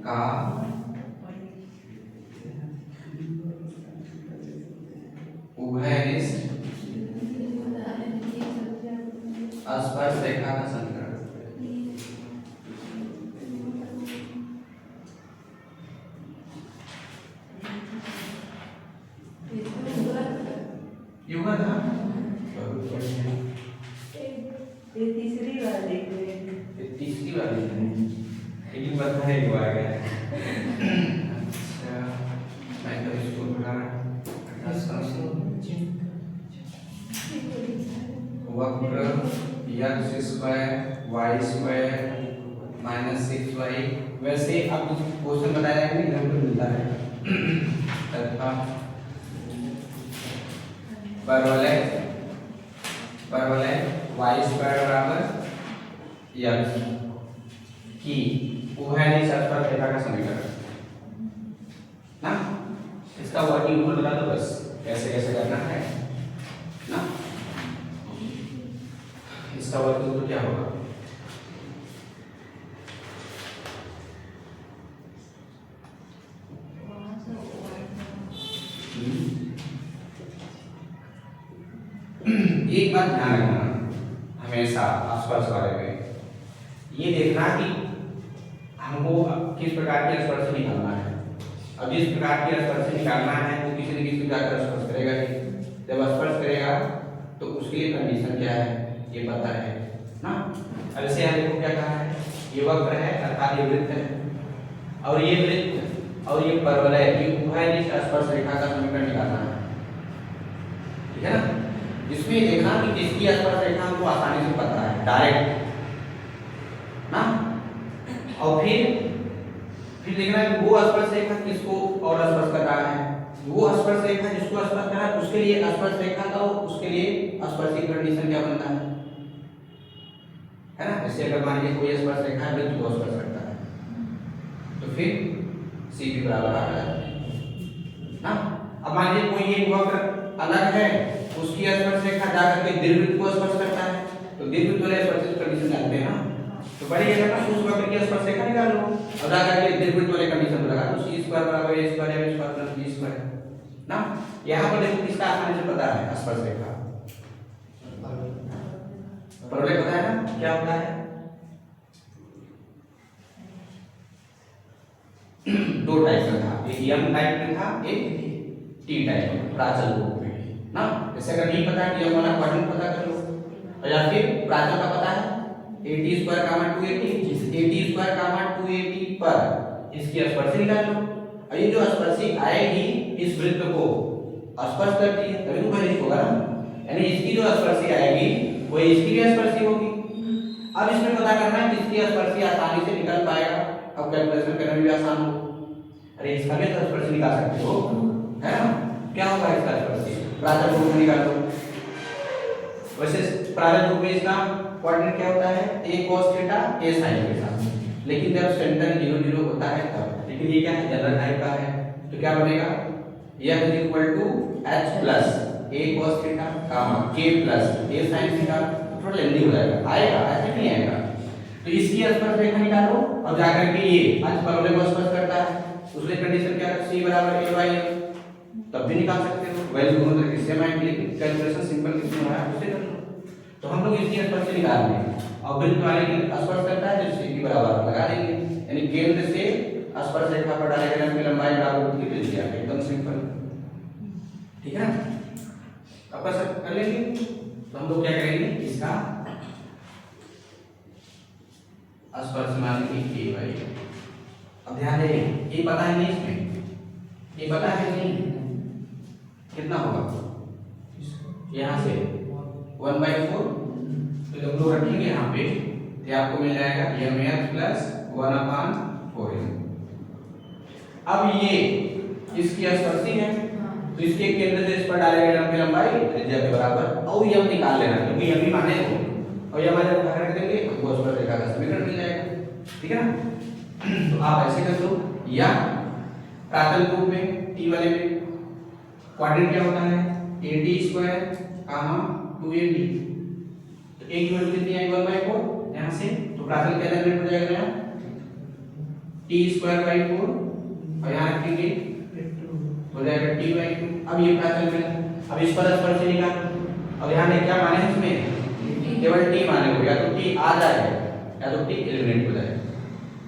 का उभयनिष्ठ स्पर्श रेखा का समीकरण। ये हुआ था, ये तीसरी बार देख रहे हैं, ये तीसरी बार देख रहे हैं, लेकिन बता है हुआ गया। अच्छा, मैं तो इसको बना वक्र x² y² -6y। वैसे अब क्वेश्चन बताया है कि हमको मिलता है तथा परवलय y² बराबर x की उभयनिष्ठ स्पर्श रेखा का समीकरण ना। इसका वर्किंग रूल बता दो बस, कैसे कैसे करना है ना। इसका वर्किंग रूल क्या होगा, एक बात ध्यान रखना हमेशा स्पर्श बारे में, ये देखना कि हमको किस प्रकार की स्पर्श निकालना है। अब जिस प्रकार की स्पर्श निकालना है वो किसी न किसी प्रकार का स्पर्श करेगा ही। जब स्पर्श करेगा तो उसके लिए कंडीशन क्या है ये पता है ना। अब ऐसे यहाँ देखो क्या कहा है, ये वक्र है अर्थात ये वृत्त है, और ये वृत्त और ये परवलय, ये उभयनिष्ठ स्पर्श रेखा का समीकरण निकालना है, ठीक है ना। इसमें देखना कि किसकी स्पर्श रेखा हमको आसानी से पता है डायरेक्ट ना, और फिर देखना कि वो स्पर्श रेखा किसको और स्पर्श कर रहा है, वो स्पर्श रेखा जिसको स्पर्श कर रहा है उसके लिए स्पर्श रेखा का उसके लिए स्पर्शिक कंडीशन क्या बनता है ना। जैसे अगर मान लीजिए कोई स्पर्श रेखा है वृत्त को स्पर्श करता है तो फिर CP बराबर आ जाता है ना। अब मान लीजिए कोई एक वक्र अलग है, उसकी स्पर्श रेखा जाकर के दीर्घवृत्त को स्पर्श करता है तो दीर्घवृत्त वाले स्पर्शिक कंडीशन जानते हैं ना, तो बड़ी जगह ना उस वक्र की स्पर्श रेखा निकालो और जाकर के दीर्घवृत्त वाले कंडीशन लगा तो C² बराबर A² M² B² ना। यहाँ पर देखो किसका आसानी से पता है स्पर्श रेखा, परवलय पता है ना क्या होता है। दो टाइप का था, एक M टाइप में था, एक T टाइप में प्राचल रूप में ना। जैसे अगर नहीं पता है तो M वाला क्वाड्रेंट पता कर लो, और या फिर प्राचल का पता है AT² 280 AT² 280 पर इसकी स्पर्शी निकाल लो, और ये जो स्पर्शी आएगी इस वृत्त को स्पर्श करती है तभी तो खनिज होगा ना, यानी इसकी जो स्पर्शी आएगी वो इसकी भी स्पर्शी होगी। अब इसमें पता करना है किसकी स्पर्शी आसानी से निकल पाएगा, अब कैलकुलेशन करना भी आसान हो। अरे इसका भी तो स्पर्शी निकाल सकते हो है ना, क्या होगा इसका स्पर्शी प्राचल रूप में निकाल लो। वैसे प्राचल रूप में इसका क्वाड्रेंट क्या होता है A cos theta A sin के साथ, लेकिन जब सेंटर 0 0 होता है तब, लेकिन ये क्या है जनरल टाइप का है तो क्या बनेगा F = H plus A cos theta K plus A sin theta, थोड़ा लेंदी हो जाएगा, आएगा ऐसे नहीं आएगा। तो इसकी स्पर्श रेखा निकालो और जाकर के ये आज परवलय को स्पर्श करता है उसके कंडीशन क्या है C बराबर A by M, तब भी निकाल सकते हो, वैल्यू दोनों तरीके से आएंगे, लेकिन कैलकुलेशन सिंपल किसमें हो रहा है उसे कर लो। तो हम लोग इसकी स्पर्श निकाल लेंगे और वृत्त वाले की स्पर्श करता है तो CP बराबर लगा देंगे, यानी केंद्र से स्पर्श रेखा पर डाले गए की लंबाई बराबर वृत्त की त्रिज्या, एकदम सिंपल, ठीक है ना। अब कर लेंगे तो हम लोग क्या करेंगे इसका स्पर्श मानेंगे K by M। अब ध्यान दें ये पता है नहीं, इसमें ये पता है नहीं कितना होगा, यहाँ से 1/4, तो जब लोग रखेंगे यहाँ पे तो आपको मिल जाएगा mx plus 1/4m। अब ये इसकी स्पर्शी है तो इसके केंद्र से इस पर डाले गए लंबी लंबाई त्रिज्या के बराबर, और यम निकाल लेना क्योंकि यम ही माने हो, और यम जब बाहर रख देंगे हमको उस पर रेखा का समीकरण मिल जाएगा, ठीक है ना। तो आप ऐसे कर लो, या प्राचल रूप में T वाले में क्वाड्रेंट क्या होता है AT² 280, तो A की वैल्यू कितनी आई 1/4 यहाँ से, तो प्राचल का एलिमेंट हो जाएगा यहाँ T² 4 और यहाँ रखेंगे हो जाएगा T/2। अब ये प्राचल में अब इस पर स्पर्श निकाल, अब यहाँ ने क्या माने इसमें केवल T माने हो, या तो T आ जाए या तो T एलिमिनेट हो जाए।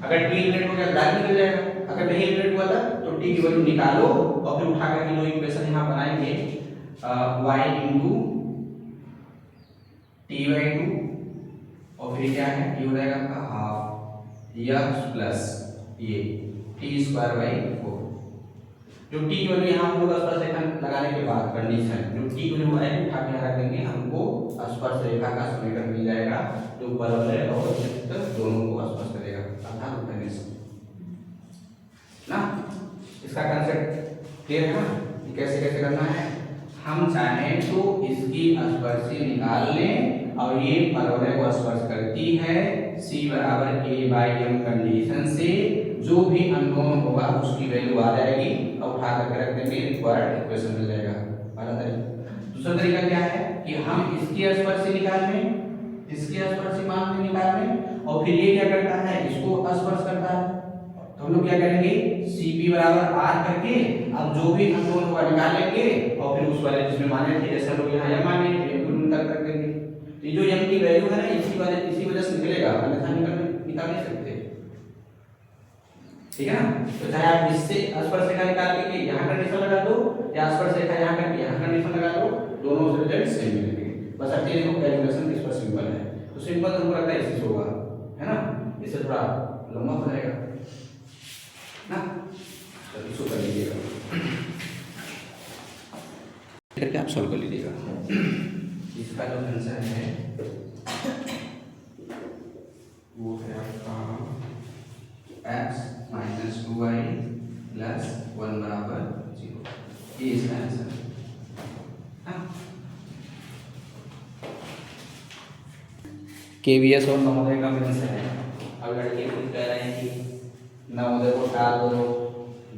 अगर T एलिमिनेट हो गया डायरेक्ट निकल जाएगा, अगर नहीं एलिमिनेट हुआ था तो T की वैल्यू निकालो और फिर उठा करके जो इक्वेशन यहाँ बनाएंगे y * T/2 और फिर क्या है ये हो जाएगा आपका हाफ x प्लस ये T² / 4। जो T की वैल्यू यहाँ हम लोग स्पर्श रेखा लगाने के बाद कंडीशन जो T की वैल्यू है उठा के रख देंगे, हमको स्पर्श रेखा का समीकरण मिल जाएगा जो परवलय और वृत्त दोनों को स्पर्श करेगा अर्थात उपनिषद ना। इसका कांसेप्ट क्लियर है ना कि कैसे कैसे करना है। हम चाहें तो इसकी स्पर्शी निकाल लें और ये परवलय को स्पर्श करती है C बराबर A by M कंडीशन से, जो भी अननोन होगा उसकी वैल्यू आ जाएगी और उठा करके रख देंगे, रिक्वायर्ड इक्वेशन मिल जाएगा। पहला तरीका। दूसरा तरीका क्या है कि हम इसकी स्पर्शी निकाल लें, इसकी स्पर्शी मान भी निकाल लें और फिर ये क्या करता है इसको स्पर्श करता है, तो हम लोग क्या करेंगे CP बराबर R करके अब जो भी अननोन होगा निकाल लेंगे और फिर उस वाले जिसमें माने थे जैसे लोग यहाँ m माने थे m निकाल कर देंगे। तो ये जो m की वैल्यू है ना इसी वजह से निकलेगा, अन्यथा निकाल नहीं सकते, ठीक है ना। तो चाहे आप इससे स्पर्श रेखा निकाल के यहाँ कंडीशन लगा दो या स्पर्श रेखा यहाँ करके यहाँ कंडीशन लगा दो, दोनों से रिजल्ट सेम मिलेंगे। बस अब ये देखो कैलकुलेशन किस पर सिंपल है, तो सिंपल हमको लगता है इसी से होगा, है ना। इससे थोड़ा लंबा हो जाएगा ना, तो इसको कर लीजिएगा करके आप सॉल्व कर लीजिएगा। इसका जो आंसर है वो है आपका x माइनस 2y प्लस 1 बराबर 0। ये इसका आंसर है। केवीएस और नवोदय का आंसर है। अब लड़के कुछ कह रहे हैं कि नवोदय को टाल दो,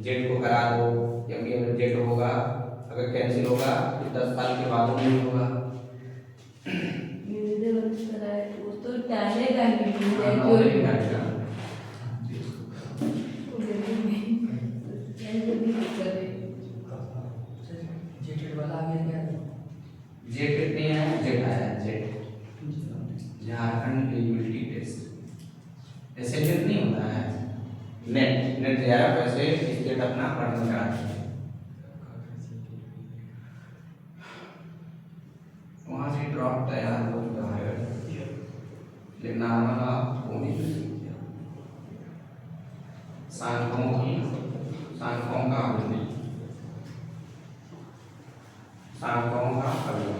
जेड को करा दो, क्योंकि अगर जेड होगा अगर कैंसिल होगा तो 10 साल के बाद नहीं होगा। वो तो डालेगा ही हाँ, जो नवोदय डालेगा। जेड कितनी है? जेड आया है, जेड झारखंड एलिजिबिलिटी टेस्ट ऐसे जेड नहीं होता है। नेट नेट ज्यादा पैसे स्टेट अपना पढ़ना कराती है, वहाँ से ड्रॉप तैयार हो चुका है, लेकिन नॉर्मल आप वो नहीं कर सकते। सांकों का अवयव, सांकों का अवयव।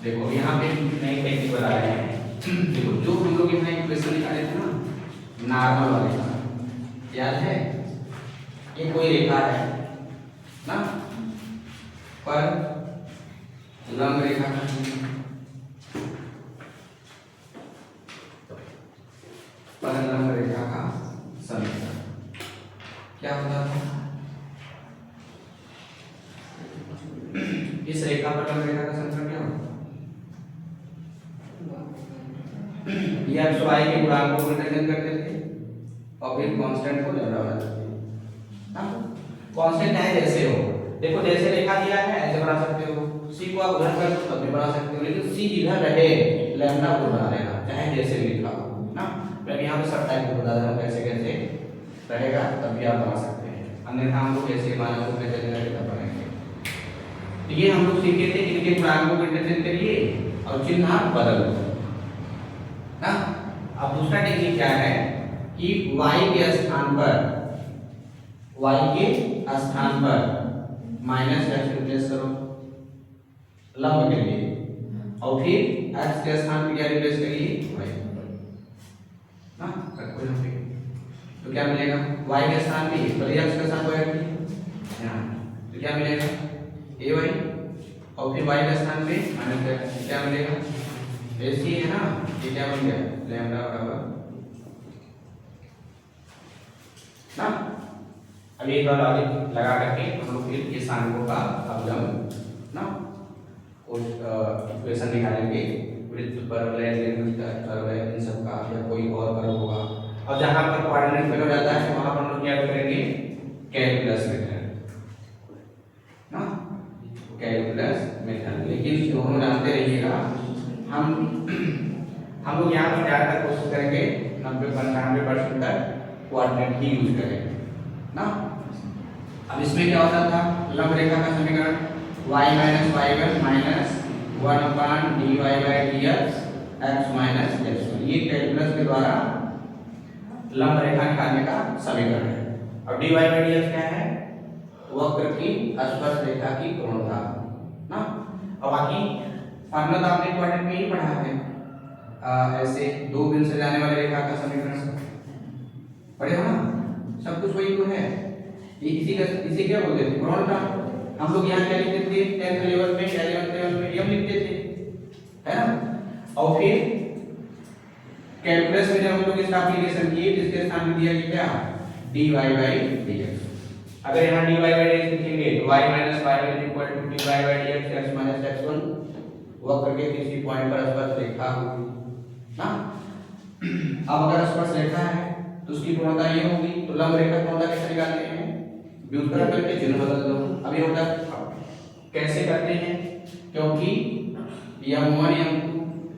देखो यहाँ पे नई टेक्निक बता रहे हैं। देखो जो हम लोग यहाँ इक्वेशन निकाले थे ना नॉर्मल वाले का, याद है? ये कोई रेखा है ना, पर लंब रेखा का लंब रेखा का समीकरण क्या होता था? इस रेखा पर लंब रेखा का समीकरण क्या होता? ये x y के गुणांक को रिप्रेजेंट करते थे और फिर कांस्टेंट को लैम्डा बनाते थे ना। कांस्टेंट चाहे जैसे हो, देखो जैसे रेखा दिया है ऐसे बना सकते हो, c को आप उधर कर दो तब भी बना सकते हो, लेकिन c इधर रहे लैम्डा को बना लेगा चाहे जैसे भी लिखा हो ना। मैं यहाँ पे सब टाइप को बता रहा हूँ कैसे कैसे रहेगा, तब भी आप बना सकते हैं। अन्यथा हम लोग कैसे माना को रिप्रेजेंट करके तब बनाएंगे। तो ये हम लोग सीखे थे इनके गुणांकों को रिप्रेजेंट करिए और चिन्ह बदल दो ना। अब दूसरा टेक्निक क्या है कि y के स्थान पर माइनस x रिप्लेस करो लंब के लिए, और फिर x के स्थान पर क्या रिप्लेस करिए? y ना, रखो यहाँ पे। तो क्या मिलेगा? y के स्थान पे पहले x के स्थान पर रखिए यहाँ, तो क्या मिलेगा? ay, और फिर y के स्थान पे माइनस x, क्या मिलेगा? ऐसी है ना, ये क्या बन गया? लैम्डा बराबर ना। अब एक बार लॉजिक लगा करके हम लोग फिर ये सांकों का अवयव ना उस इक्वेशन निकालेंगे, वृत्त पर इन सब का या कोई और कर्व होगा। और जहां पर कोऑर्डिनेट फेल हो जाता है वहां पर हम लोग क्या करेंगे? कैलकुलस मेथड ना, कैलकुलस मेथड। लेकिन दोनों जानते रहिएगा, हम लोग यहाँ पर ज़्यादातर कोशिश करेंगे 90-95% तक कोऑर्डिनेट ही यूज करें ना। अब इसमें क्या होता था? लंब रेखा का समीकरण y minus y1 minus 1 dy by dx x minus x1, ये कैलकुलस के द्वारा लंब रेखा निकालने का समीकरण है। और dy बाई dx क्या है? वक्र की स्पर्श रेखा की कोणता ना। और बाकी फॉर्मूला तो आपने क्वाड्रेंट में ही पढ़ा है, ऐसे दो बिंदु से जाने वाले रेखा का समीकरण पढ़े हो ना, सब कुछ वही तो है। ये इसी क्या बोलते थे? कोणता। हम लोग यहाँ क्या लिखते थे? 10th लेवल में 11th लेवल में हम लिखते थे, है ना। और फिर कैलकुलस में जब हम लोग इसका एप्लीकेशन किए तो इसके स्थान में दिया कि क्या? dy by dx। अगर यहाँ dy बाई dx लिखेंगे तो y minus y1 equal to dy by dx x minus x1 वक्र के किसी पॉइंट पर स्पर्श रेखा होगी ना। अब अगर स्पर्श रेखा है तो उसकी कोणता ये होगी, तो लंब रेखा कोणता कैसे निकालते हैं? व्युत्क्रम करके चिन्ह बदल दो। अब ये होता कैसे करते हैं? क्योंकि m1 m2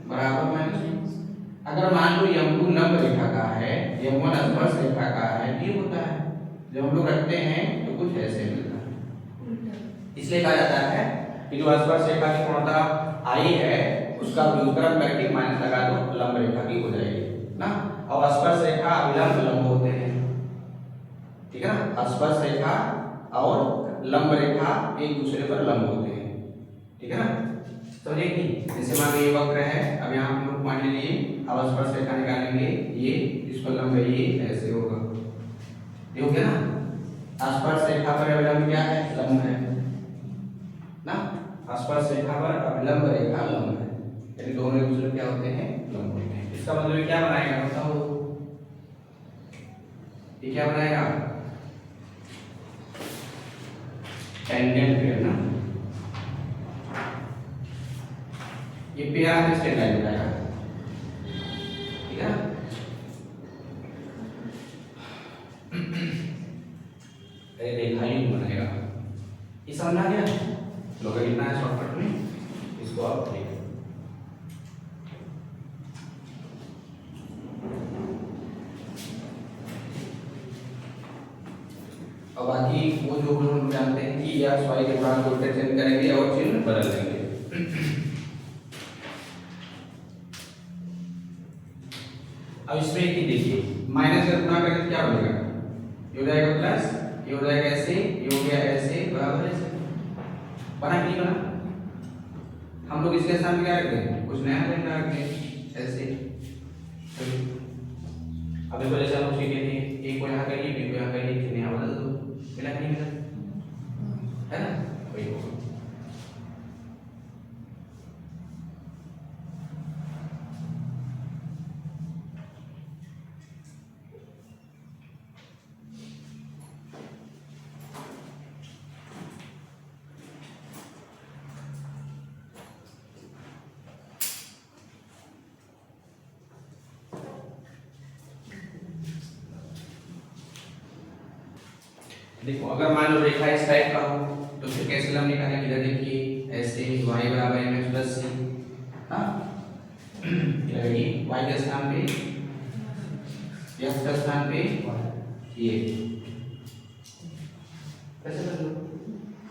बराबर माइनस, अगर मान लो m2 लंब रेखा का है, m1 स्पर्श रेखा का है, ये होता है जब हम लोग रखते हैं तो कुछ ऐसे मिलता है। इसलिए कहा जाता है कि जो स्पर्श रेखा की कोणता आई है उसका व्युत्क्रम करके माइनस लगा दो, लंब रेखा की हो जाएगी ना। और स्पर्श रेखा अभिलंब लंब होते हैं स्पर्श रेखा और लंब रेखा एक दूसरे पर लंब होते हैं, ठीक है ना। समझे कि जैसे मान लो ये वक्र है, अब यहाँ हम लोग पॉइंट ले लिए, अब स्पर्श रेखा निकालेंगे, ये इस पर लंब है, ये ऐसे होगा, ये हो गया ना। स्पर्श रेखा पर अवलंब क्या है, लंब है ना। स्पर्श रेखा पर अवलंब रेखा लंब है, यानी दोनों एक दूसरे क्या होते हैं, लंब होते हैं। इसका मतलब ये क्या बनाएगा बताओ, ये क्या बनाएगा, टेंजेंट पेयर ना, ये पेयर आपके स्ट्रेट लाइन बनाएगा, ठीक है ना। रेखा युग बनाएगा, ये समझ आ गया। लोग लिखना है शॉर्टकट में, इसको आप देखो। और बाकी वो जो हम जानते हैं कि या स्वाई के बाद को चेंज करेंगे और चिन्ह बदल देंगे। अब इसमें एक ही देखिए, माइनस का गुणा करके क्या बनेगा, ये हो जाएगा प्लस, ये हो जाएगा ऐसे, ये हो गया ऐसे, बराबर ऐसे, बना कि नहीं बना। हम लोग इसके साथ क्या रखते हैं, कुछ नया लेना रखते हैं ऐसे। अब देखो जैसे हम लोग सीखे थे, एक को यहाँ करिए, बी को यहाँ करिए, चिन्ह यहाँ बदल दो, मिला कि नहीं मिला, है ना, वही होगा। देखो अगर मान लो रेखा इस टाइप का हो तो फिर कैसे लंब निकालेंगे, इधर देखिए ऐसे, y बराबर mx प्लस c, हाँ ये y के स्थान पे, x के स्थान पे ये, ऐसे कर लो,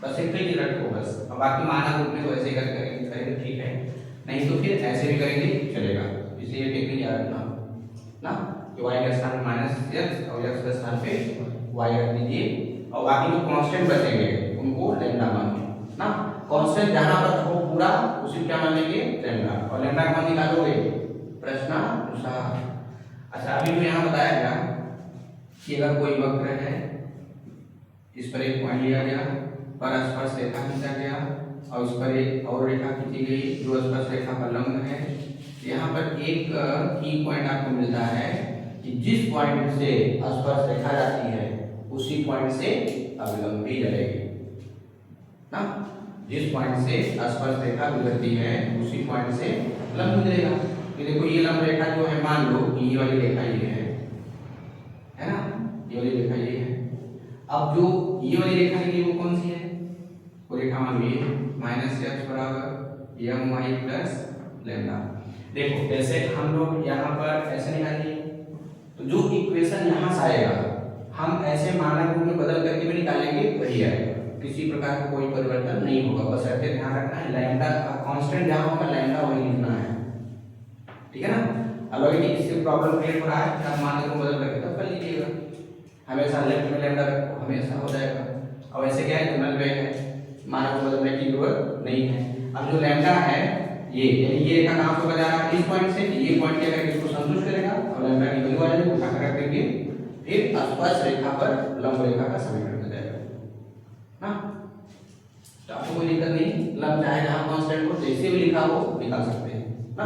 बस एक ही रखो बस। अब बाकी मानक रूप में तो ऐसे कर करेंगे, ठीक है, नहीं तो फिर ऐसे भी करेंगे चलेगा, इसलिए टेक्निक याद रखना ना, कि y के स्थान पे माइनस x और x के स्थान पे y रख दीजिए, और बाकी जो कांस्टेंट बचेंगे उनको लैम्डा मान लें ना। कांस्टेंट जहां पर हो पूरा उसी क्या मान लेंगे, लैम्डा, और लैम्डा का मान निकालोगे प्रश्नानुसार। अच्छा अभी जो यहाँ बताया गया कि अगर कोई वक्र है, इस पर एक पॉइंट लिया गया, पर स्पर्श रेखा खींचा गया और उस पर एक और रेखा खींची गई जो स्पर्श रेखा पर लंब है, यहाँ पर एक की पॉइंट आपको मिलता है कि जिस पॉइंट से स्पर्श रेखा जाती है उसी पॉइंट से अवलंब भी जाएगी ना। जिस पॉइंट से स्पर्श रेखा गुजरती है उसी पॉइंट से लंब गुजरेगा। ये देखो ये लंब रेखा जो है, मान लो कि ये वाली रेखा ये है ना, ये वाली रेखा ये है। अब जो ये वाली रेखा निकली वो कौन सी है, वो रेखा मान लो ये माइनस x बराबर एम वाई प्लस लैम्डा। देखो जैसे हम लोग यहाँ पर ऐसे निकालिए, तो जो इक्वेशन यहाँ से आएगा हम ऐसे मानक रूप में बदल करके भी निकालेंगे, वही आएगा, किसी प्रकार का कोई परिवर्तन नहीं होगा। बस ऐसे ध्यान रखना है, लैम्डा कांस्टेंट जहां होगा लैम्डा वही लिखना है, ठीक है ना। अब अगर इससे प्रॉब्लम क्रिएट हो रहा है, आप मानक रूप बदल करके तब कर लीजिएगा, हमेशा लेफ्ट में लैम्डा रखो, हमेशा हो जाएगा। अब ऐसे क्या है, नल वेग है, मानक रूप बदलने की जरूरत नहीं है। अब जो लैम्डा है ये रेखा कहां से बजा रहा है, इस पॉइंट से, ये पॉइंट क्या है, इसको संतुष्ट करेगा और लैम्डा की वैल्यू आ जाएगी, उठा कर रख देंगे, फिर स्पर्श रेखा पर लंब रेखा का समीकरण हो जाएगा ना। तो आपको कोई दिक्कत नहीं, लंब चाहे जहां कांस्टेंट हो जैसे भी लिखा हो निकाल सकते हैं ना।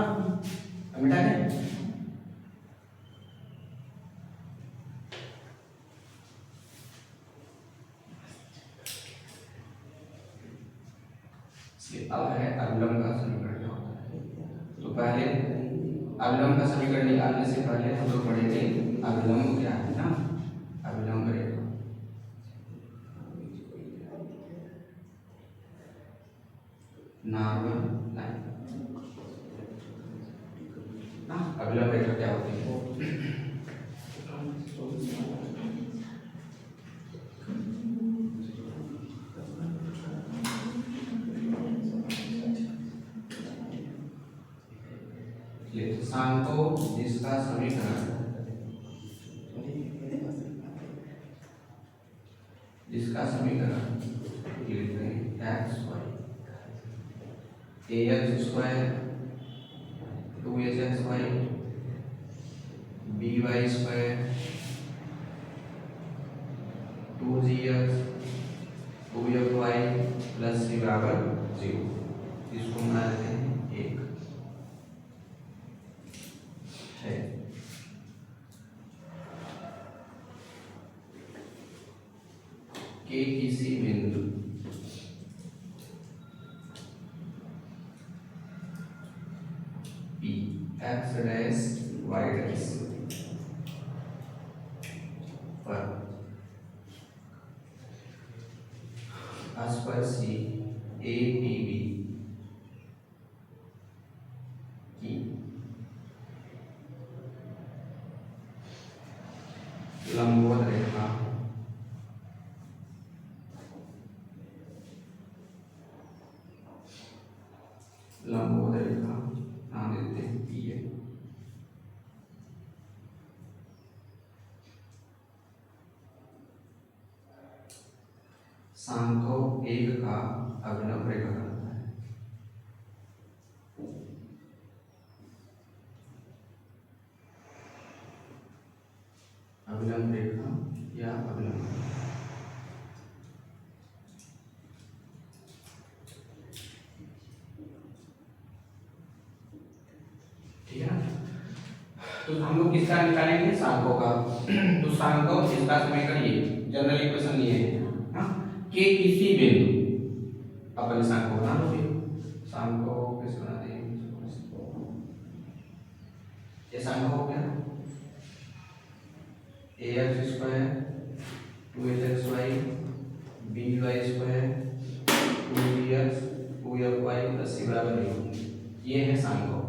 अब मिटा दें, अब है अवलंब का समीकरण क्या होता है। तो पहले अवलंब का समीकरण निकालने से पहले हम लोग पढ़ेंगे अवलंब क्या है ना, अवलंब रेखा। नॉर्मल लाइन ना, अवलंब रेखा क्या होती है, शांतो जिसका समीकरण इसका समीकरण लिख रहे हैं X Y A X square 2hxy by square 2gx 2fy plus c बराबर 0। इसको बना देते हैं एक है। के किसी बिंदु P x dash y dash पर स्पर्शी ए पी बी की लंबवत रेखा नाम देते हैं पी ए। सांको एक का अभिलंब रेखा करता है। अभिलंब रेखा या अभिलंब ठीक है ना। तो हम लोग किसका निकालेंगे सांको का। तो सांको इसका समीकरण ये जनरल इक्वेशन ये है के किसी बिंदु अपन सांको बना लो। सांको कैसे बनाते हैं ये सांको हो गया ax square 2hxy by square 2bx 2fy plus c बराबर 0। ये है सांको।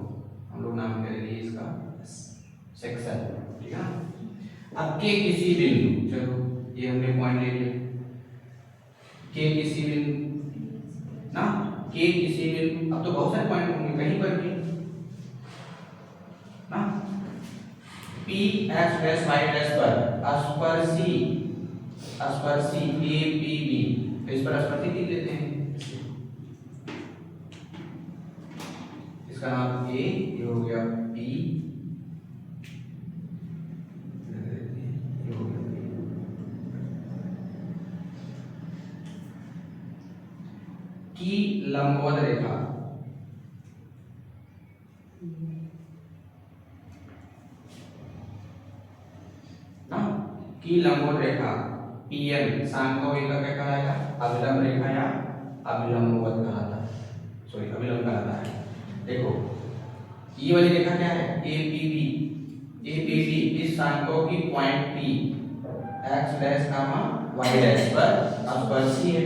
हम लोग नाम करेंगे इसका सेक्शन ठीक है ना। अब के किसी बिंदु चलो ये हमने पॉइंट ले लिया के किसी बिंदु ना के किसी बिंदु। अब तो बहुत सारे पॉइंट होंगे कहीं पर भी ना P X dash Y dash पर स्पर्शी ए पी बी। तो इस पर स्पर्शी लिख लेते हैं। इसका नाम ए ये हो गया पी की लंबवत रेखा ना की लंबवत रेखा पीएम सांको का क्या कहलाएगा अभिलंब रेखा या अभिलंबवत कहलाता है। सॉरी अभिलंब कहलाता है। देखो ये वाली रेखा क्या है एपीबी इस सांको की point P X dash comma y dash पर स्पर्शी है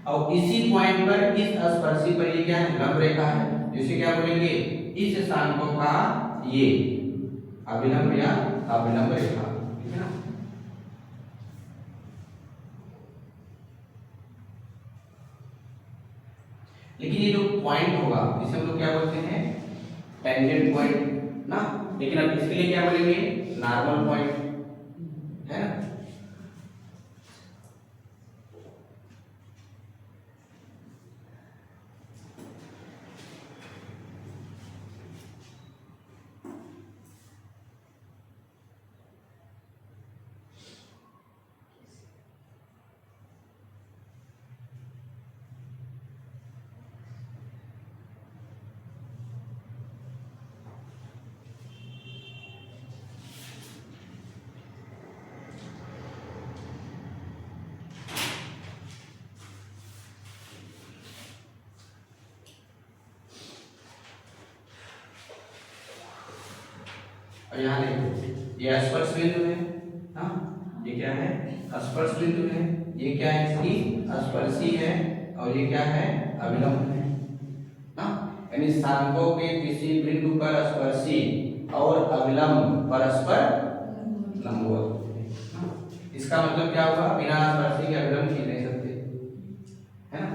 और इसी पॉइंट पर इस स्पर्शी पर ये क्या है लंब रेखा है। जिसे क्या बोलेंगे इस सांको का ये अभिलंब या अभिलंब रेखा ठीक है ना। लेकिन ये जो पॉइंट होगा इसे हम लोग क्या बोलते हैं टेंजेंट पॉइंट ना। लेकिन अब इसके लिए क्या बोलेंगे नॉर्मल पॉइंट है ना। और यहाँ देखो ये स्पर्श बिंदु है हाँ ये क्या है स्पर्श बिंदु है। ये क्या है इसकी स्पर्शी है और ये क्या है अभिलंब है हाँ। यानी सांको के किसी बिंदु पर स्पर्शी और अभिलंब परस्पर लंबवत। इसका मतलब क्या हुआ बिना स्पर्शी के अभिलंब खींच नहीं सकते है ना।